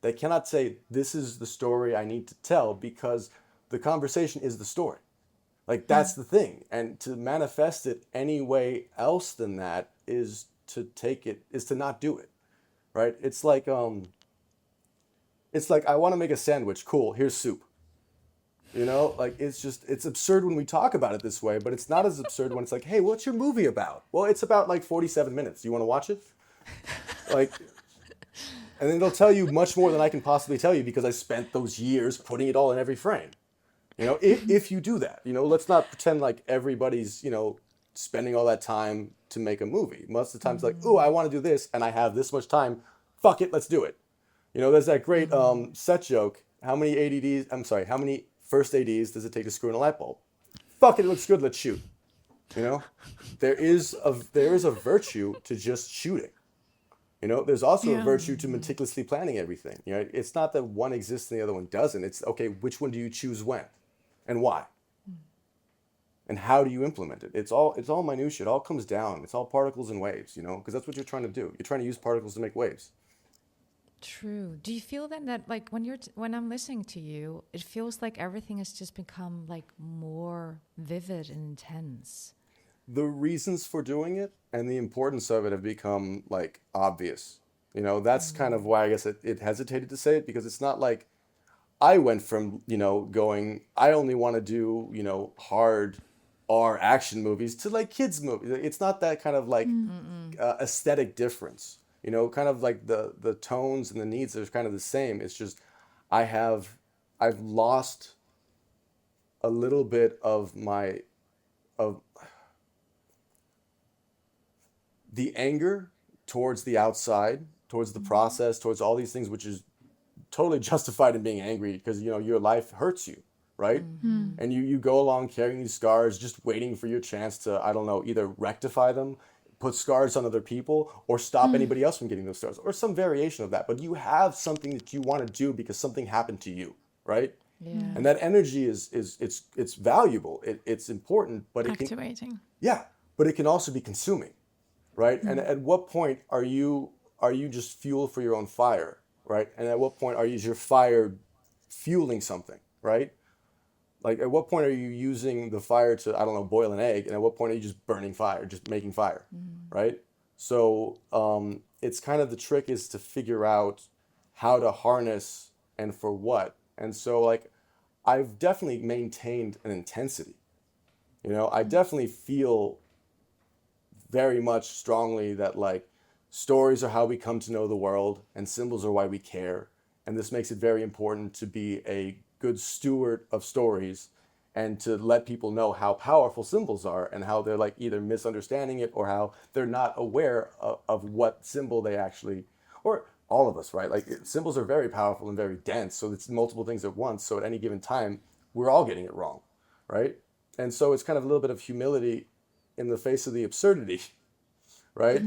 that cannot say, this is the story I need to tell, because the conversation is the story. Like, that's the thing. And to manifest it any way else than that is to not do it, right? It's like I want to make a sandwich. Cool, here's soup. Like it's absurd when we talk about it this way, but it's not as absurd when it's like, hey, what's your movie about? Well, it's about like 47 minutes. You want to watch it? Like, and then they'll tell you much more than I can possibly tell you because I spent those years putting it all in every frame. If you do that, let's not pretend like everybody's, spending all that time to make a movie. Most of the time it's like, oh, I want to do this and I have this much time. Fuck it, let's do it. There's that great set joke. How many first ADs does it take to screw in a light bulb? Fuck it looks good, let's shoot. There is a virtue to just shooting. There's also a virtue to meticulously planning everything. It's not that one exists and the other one doesn't. It's okay, which one do you choose when and why? And how do you implement it? It's all minutiae. It all comes down. It's all particles and waves, because that's what you're trying to do. You're trying to use particles to make waves. True. Do you feel that like when I'm listening to you, it feels like everything has just become like more vivid and intense? The reasons for doing it and the importance of it have become like obvious. That's kind of why I guess it hesitated to say it, because it's not like I went from, going, I only want to do, hard R action movies to like kids movies. It's not that kind of like aesthetic difference. Kind of like the tones and the needs are kind of the same. It's just I've lost a little bit of the anger towards the outside, towards the process, towards all these things, which is totally justified in being angry because, your life hurts you, right? And you go along carrying these scars, just waiting for your chance to, I don't know, either rectify them, put scars on other people, or stop anybody else from getting those scars, or some variation of that. But you have something that you want to do because something happened to you, right? Yeah. And that energy it's valuable. It's important, but activating. But it can also be consuming, right? And at what point are you just fuel for your own fire, right? And at what point is your fire fueling something, right? Like, at what point are you using the fire to, I don't know, boil an egg? And at what point are you just burning fire, just making fire, right? So it's kind of, the trick is to figure out how to harness and for what. And so, like, I've definitely maintained an intensity. You know, I definitely feel very much strongly that, like, stories are how we come to know the world and symbols are why we care. And this makes it very important to be a good steward of stories and to let people know how powerful symbols are and how they're, like, either misunderstanding it or how they're not aware of what symbol they actually, or all of us, right? Like, symbols are very powerful and very dense. So it's multiple things at once. So at any given time, we're all getting it wrong, right? And so it's kind of a little bit of humility in the face of the absurdity, right?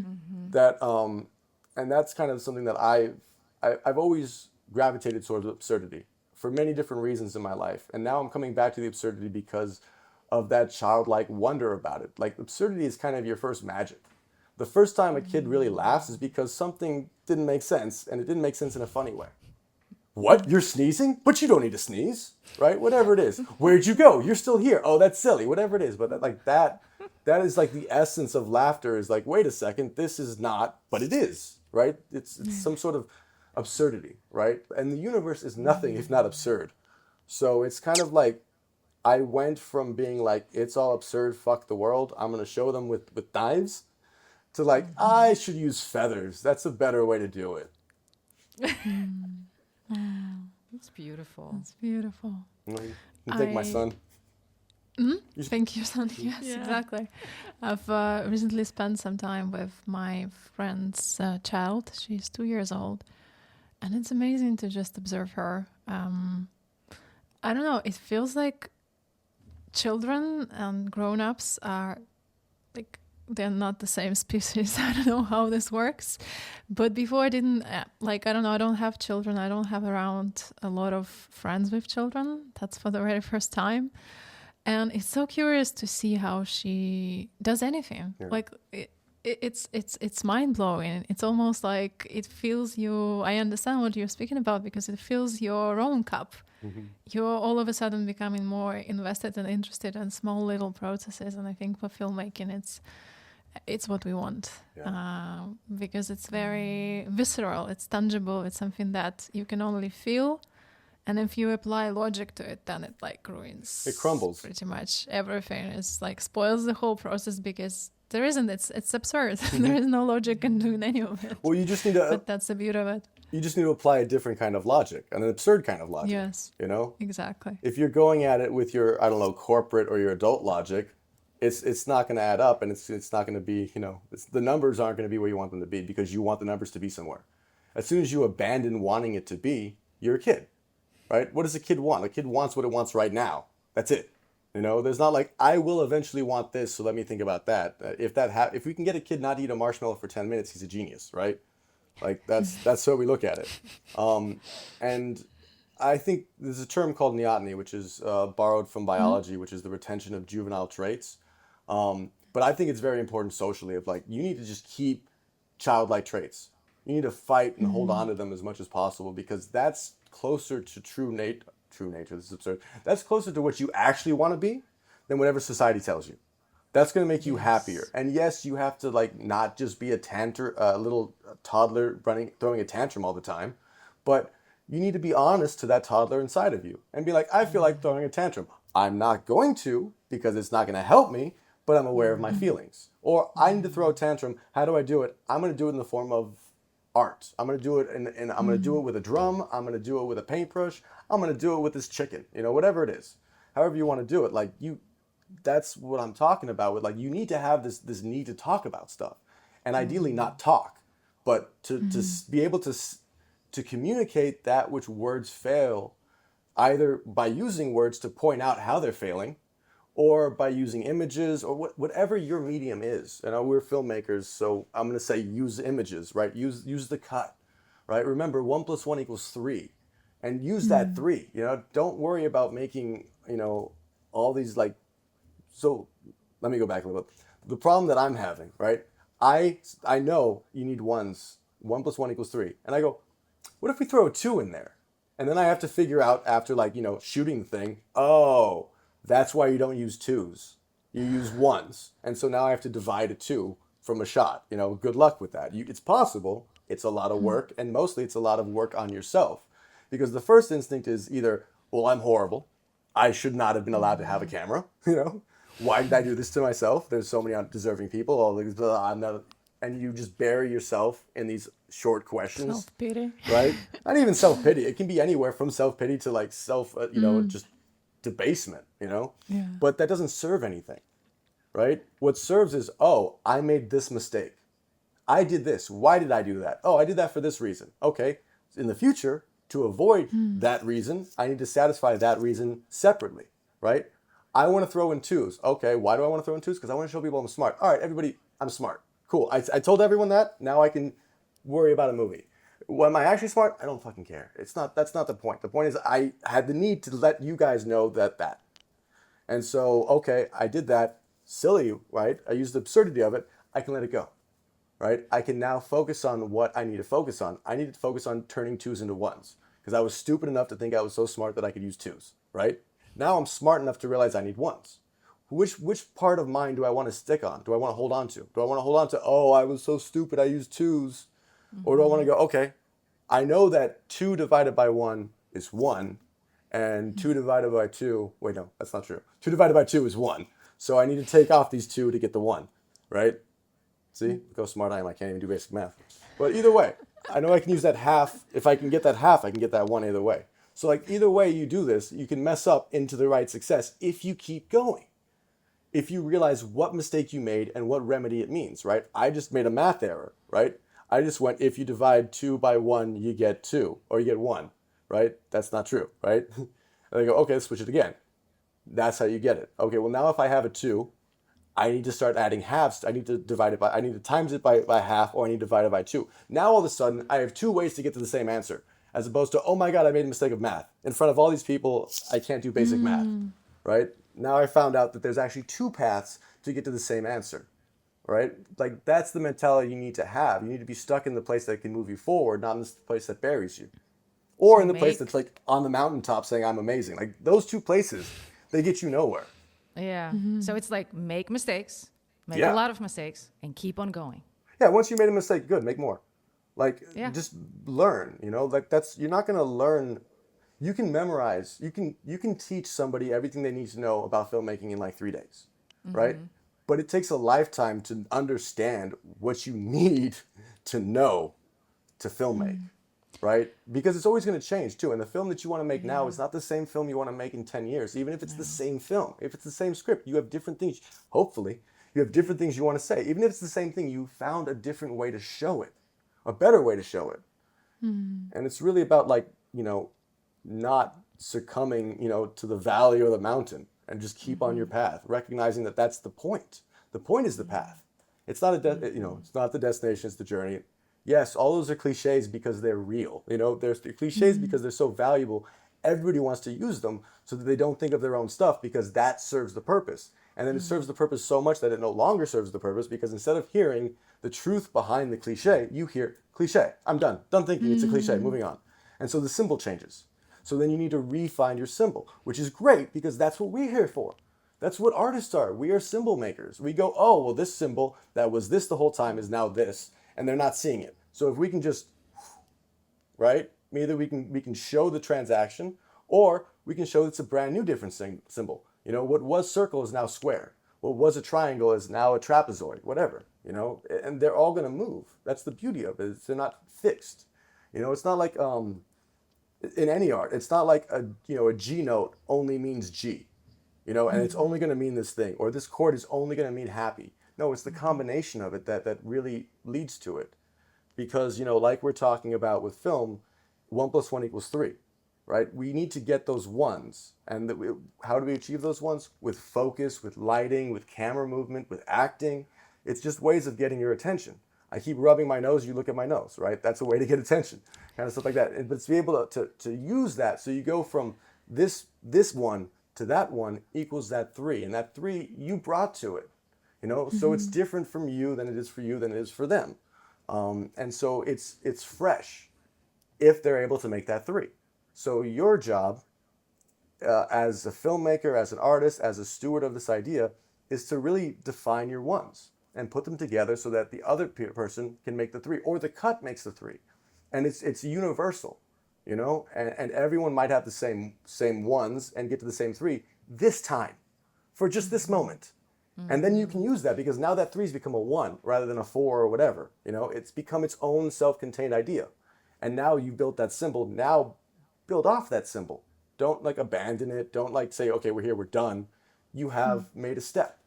That and that's kind of something that I've always gravitated towards absurdity for many different reasons in my life. And now I'm coming back to the absurdity because of that childlike wonder about it. Like, absurdity is kind of your first magic. The first time a kid really laughs is because something didn't make sense, and it didn't make sense in a funny way. What? You're sneezing? But you don't need to sneeze, right? Whatever it is. Where'd you go? You're still here. Oh, that's silly. Whatever it is. But that is like the essence of laughter, is like, wait a second, this is not, but it is, right? It's some sort of absurdity, right? And the universe is nothing if not absurd. So it's kind of like, I went from being like, it's all absurd, fuck the world, I'm going to show them with knives, to like, I should use feathers. That's a better way to do it. It's beautiful. It's beautiful. You take my son. Thank you, son. Yes, exactly. I've recently spent some time with my friend's child. She's 2 years old. And it's amazing to just observe her. I don't know, it feels like children and grown-ups are like, they're not the same species. I don't know how this works. But before I didn't, I don't know, I don't have children. I don't have around a lot of friends with children. That's for the very first time. And it's so curious to see how she does anything. Yeah. Like, it's mind-blowing. It's almost like it fills you. I understand what you're speaking about because it fills your own cup. You're all of a sudden becoming more invested and interested in small little processes. And I think for filmmaking, it's what we want, because it's very visceral, it's tangible, it's something that you can only feel. And if you apply logic to it, then it like ruins. It crumbles. Pretty much everything. It's like spoils the whole process because there isn't. It's absurd. There is no logic in doing any of it. Well, you just need to. But that's the beauty of it. You just need to apply a different kind of logic, an absurd kind of logic. Yes. You know. Exactly. If you're going at it with your, I don't know, corporate or your adult logic, it's not going to add up, and it's not going to be, you know, the numbers aren't going to be where you want them to be because you want the numbers to be somewhere. As soon as you abandon wanting it to be, you're a kid, right? What does a kid want? A kid wants what it wants right now. That's it. You know, there's not like, I will eventually want this, so let me think about that. If we can get a kid not to eat a marshmallow for 10 minutes, he's a genius, right? Like, that's how we look at it. And I think there's a term called neoteny, which is borrowed from biology, which is the retention of juvenile traits. But I think it's very important socially, of like, you need to just keep childlike traits. You need to fight and hold on to them as much as possible, because that's closer to true nature, this is absurd. That's closer to what you actually want to be than whatever society tells you. That's going to make you happier. And yes, you have to like not just be a little toddler throwing a tantrum all the time, but you need to be honest to that toddler inside of you and be like, I feel like throwing a tantrum. I'm not going to, because it's not going to help me, but I'm aware of my feelings. Or I need to throw a tantrum. How do I do it? I'm going to do it in the form of art. I'm going to do it and I'm going to do it with a drum. I'm going to do it with a paintbrush. I'm going to do it with this chicken, you know, whatever it is. However you want to do it, like that's what I'm talking about with, like, you need to have this need to talk about stuff, and ideally not talk, but to be able to communicate that which words fail, either by using words to point out how they're failing, or by using images, or whatever your medium is. You know, we're filmmakers, so I'm going to say use images, right? Use the cut, right? Remember, 1 + 1 = 3, and use that 3. You know, don't worry about making, you know, all these like. So let me go back a little bit. The problem that I'm having, right? I know you need ones. 1 + 1 = 3, and I go, what if we throw a 2 in there? And then I have to figure out after like, shooting the thing, oh, that's why you don't use twos. You use ones. And so now I have to divide a two from a shot. Good luck with that. It's possible. It's a lot of work. And mostly it's a lot of work on yourself. Because the first instinct is either, well, I'm horrible. I should not have been allowed to have a camera. Why did I do this to myself? There's so many undeserving people. I'm not. And you just bury yourself in these short questions. Self-pity. Right? Not even self-pity. It can be anywhere from self-pity to like just debasement, Yeah. But that doesn't serve anything, right? What serves is, oh, I made this mistake. I did this. Why did I do that? Oh, I did that for this reason. Okay. In the future, to avoid that reason, I need to satisfy that reason separately, right? I want to throw in twos. Okay, why do I want to throw in twos? Because I want to show people I'm smart. All right, everybody, I'm smart. Cool. I told everyone that. Now I can worry about a movie. Well, am I actually smart? I don't fucking care. That's not the point. The point is I had the need to let you guys know that. And so, okay, I did that. Silly, right? I used the absurdity of it. I can let it go, right? I can now focus on what I need to focus on. I need to focus on turning twos into ones because I was stupid enough to think I was so smart that I could use twos, right? Now I'm smart enough to realize I need ones. Which part of mine do I want to stick on? Do I want to hold on to? Do I want to hold on to, oh, I was so stupid, I used twos? Or do I want to go, okay, I know that 2 divided by 1 is 1, and 2 divided by 2, wait, no, that's not true. 2 divided by 2 is 1. So I need to take off these 2 to get the 1, right? See, look how smart I am. I can't even do basic math. But either way, I know I can use that half. If I can get that half, I can get that 1 either way. So like either way you do this, you can mess up into the right success if you keep going. If you realize what mistake you made and what remedy it means, right? I just made a math error, right? I just went, if you divide 2 by 1, you get 2, or you get 1, right? That's not true, right? And I go, okay, let's switch it again. That's how you get it. Okay, well now if I have a 2, I need to start adding halves. I need to times it by half, or I need to divide it by 2. Now all of a sudden, I have 2 ways to get to the same answer, as opposed to, oh my God, I made a mistake of math. In front of all these people, I can't do basic math, right? Now I found out that there's actually 2 paths to get to the same answer, right? Like that's the mentality you need to have. You need to be stuck in the place that can move you forward, not in the place that buries you. Or in the place that's like on the mountaintop saying I'm amazing. Like those 2 places, they get you nowhere. Yeah. So it's like make mistakes, make a lot of mistakes, and keep on going. Yeah, once you made a mistake, good, make more. Like just learn, like you're not gonna learn. You can memorize, you can teach somebody everything they need to know about filmmaking in like 3 days, right? But it takes a lifetime to understand what you need to know to filmmake, right? Because it's always going to change too. And the film that you want to make now is not the same film you want to make in 10 years, even if it's the same film. If it's the same script, you have different things. Hopefully, you have different things you want to say. Even if it's the same thing, you found a different way to show it, a better way to show it. And it's really about like, not succumbing, to the valley or the mountain, and just keep on your path, recognizing that that's the point. The point is the path. It's not it's not the destination, it's the journey. Yes, all those are cliches because they're real. There's the cliches because they're so valuable. Everybody wants to use them so that they don't think of their own stuff because that serves the purpose. And then it serves the purpose so much that it no longer serves the purpose because instead of hearing the truth behind the cliche, you hear cliche. I'm done. Done thinking. It's a cliche. Moving on. And so the symbol changes. So then you need to refine your symbol, which is great because that's what we're here for. That's what artists are. We are symbol makers. We go, oh, well, this symbol that was this the whole time is now this, and they're not seeing it. So if we can just, right? Either we can show the transaction, or we can show it's a brand new different symbol. What was circle is now square. What was a triangle is now a trapezoid, whatever, and they're all going to move. That's the beauty of it. They're not fixed. It's not like, in any art, it's not like a G note only means G, and it's only going to mean this thing, or this chord is only going to mean happy. No, it's the combination of it that really leads to it. Because, like we're talking about with film, 1 + 1 = 3, right? We need to get those ones. And how do we achieve those ones? With focus, with lighting, with camera movement, with acting. It's just ways of getting your attention. I keep rubbing my nose, you look at my nose, right? That's a way to get attention, kind of stuff like that. But to be able to use that, so you go from this one to that one equals that 3, and that 3 you brought to it, So it's different from you than it is for you than it is for them, and so it's fresh if they're able to make that 3. So your job as a filmmaker, as an artist, as a steward of this idea, is to really define your ones and put them together so that the other person can make the three, or the cut makes the three. And it's universal, you know, and everyone might have the same ones and get to the same three this time for just this moment. And then you can use that, because now that three's become a one rather than a four or whatever. You know, it's become its own self-contained idea. And now you built that symbol. Now build off that symbol. Don't like abandon it. Don't like say, okay, we're here, we're done. You have made a step.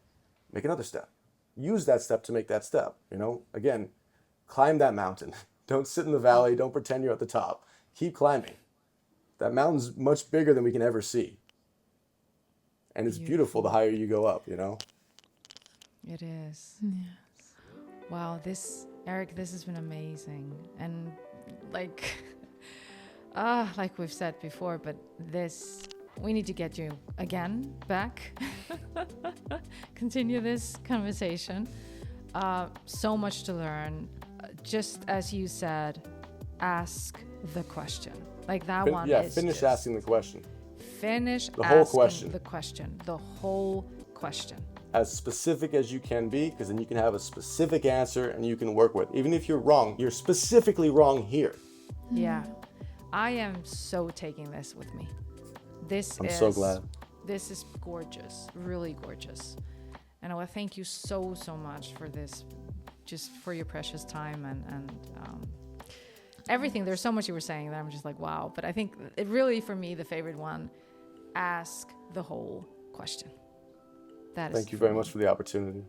Make another step. Use that step to make that step. You know, again, climb that mountain. Don't sit in the valley. Don't pretend you're at the top. Keep climbing. That mountain's much bigger than we can ever see. And it's beautiful the higher you go up, you know? It is. Yes. Wow, Eric, this has been amazing. And like we've said before, but we need to get you again back. Continue this conversation. So much to learn. Just as you said, ask the question. Like that one. Yeah, is finish asking the question. Finish the whole asking question. The question. The whole question. As specific as you can be, because then you can have a specific answer and you can work with. Even if you're wrong, you're specifically wrong here. Yeah. I am so taking this with me. I'm so glad. This is gorgeous, really gorgeous. And I want to thank you so much for this, just for your precious time and everything. There's so much you were saying that I'm just like, wow. But I think it really, for me, the favorite one, ask the whole question. Thank you very much for the opportunity.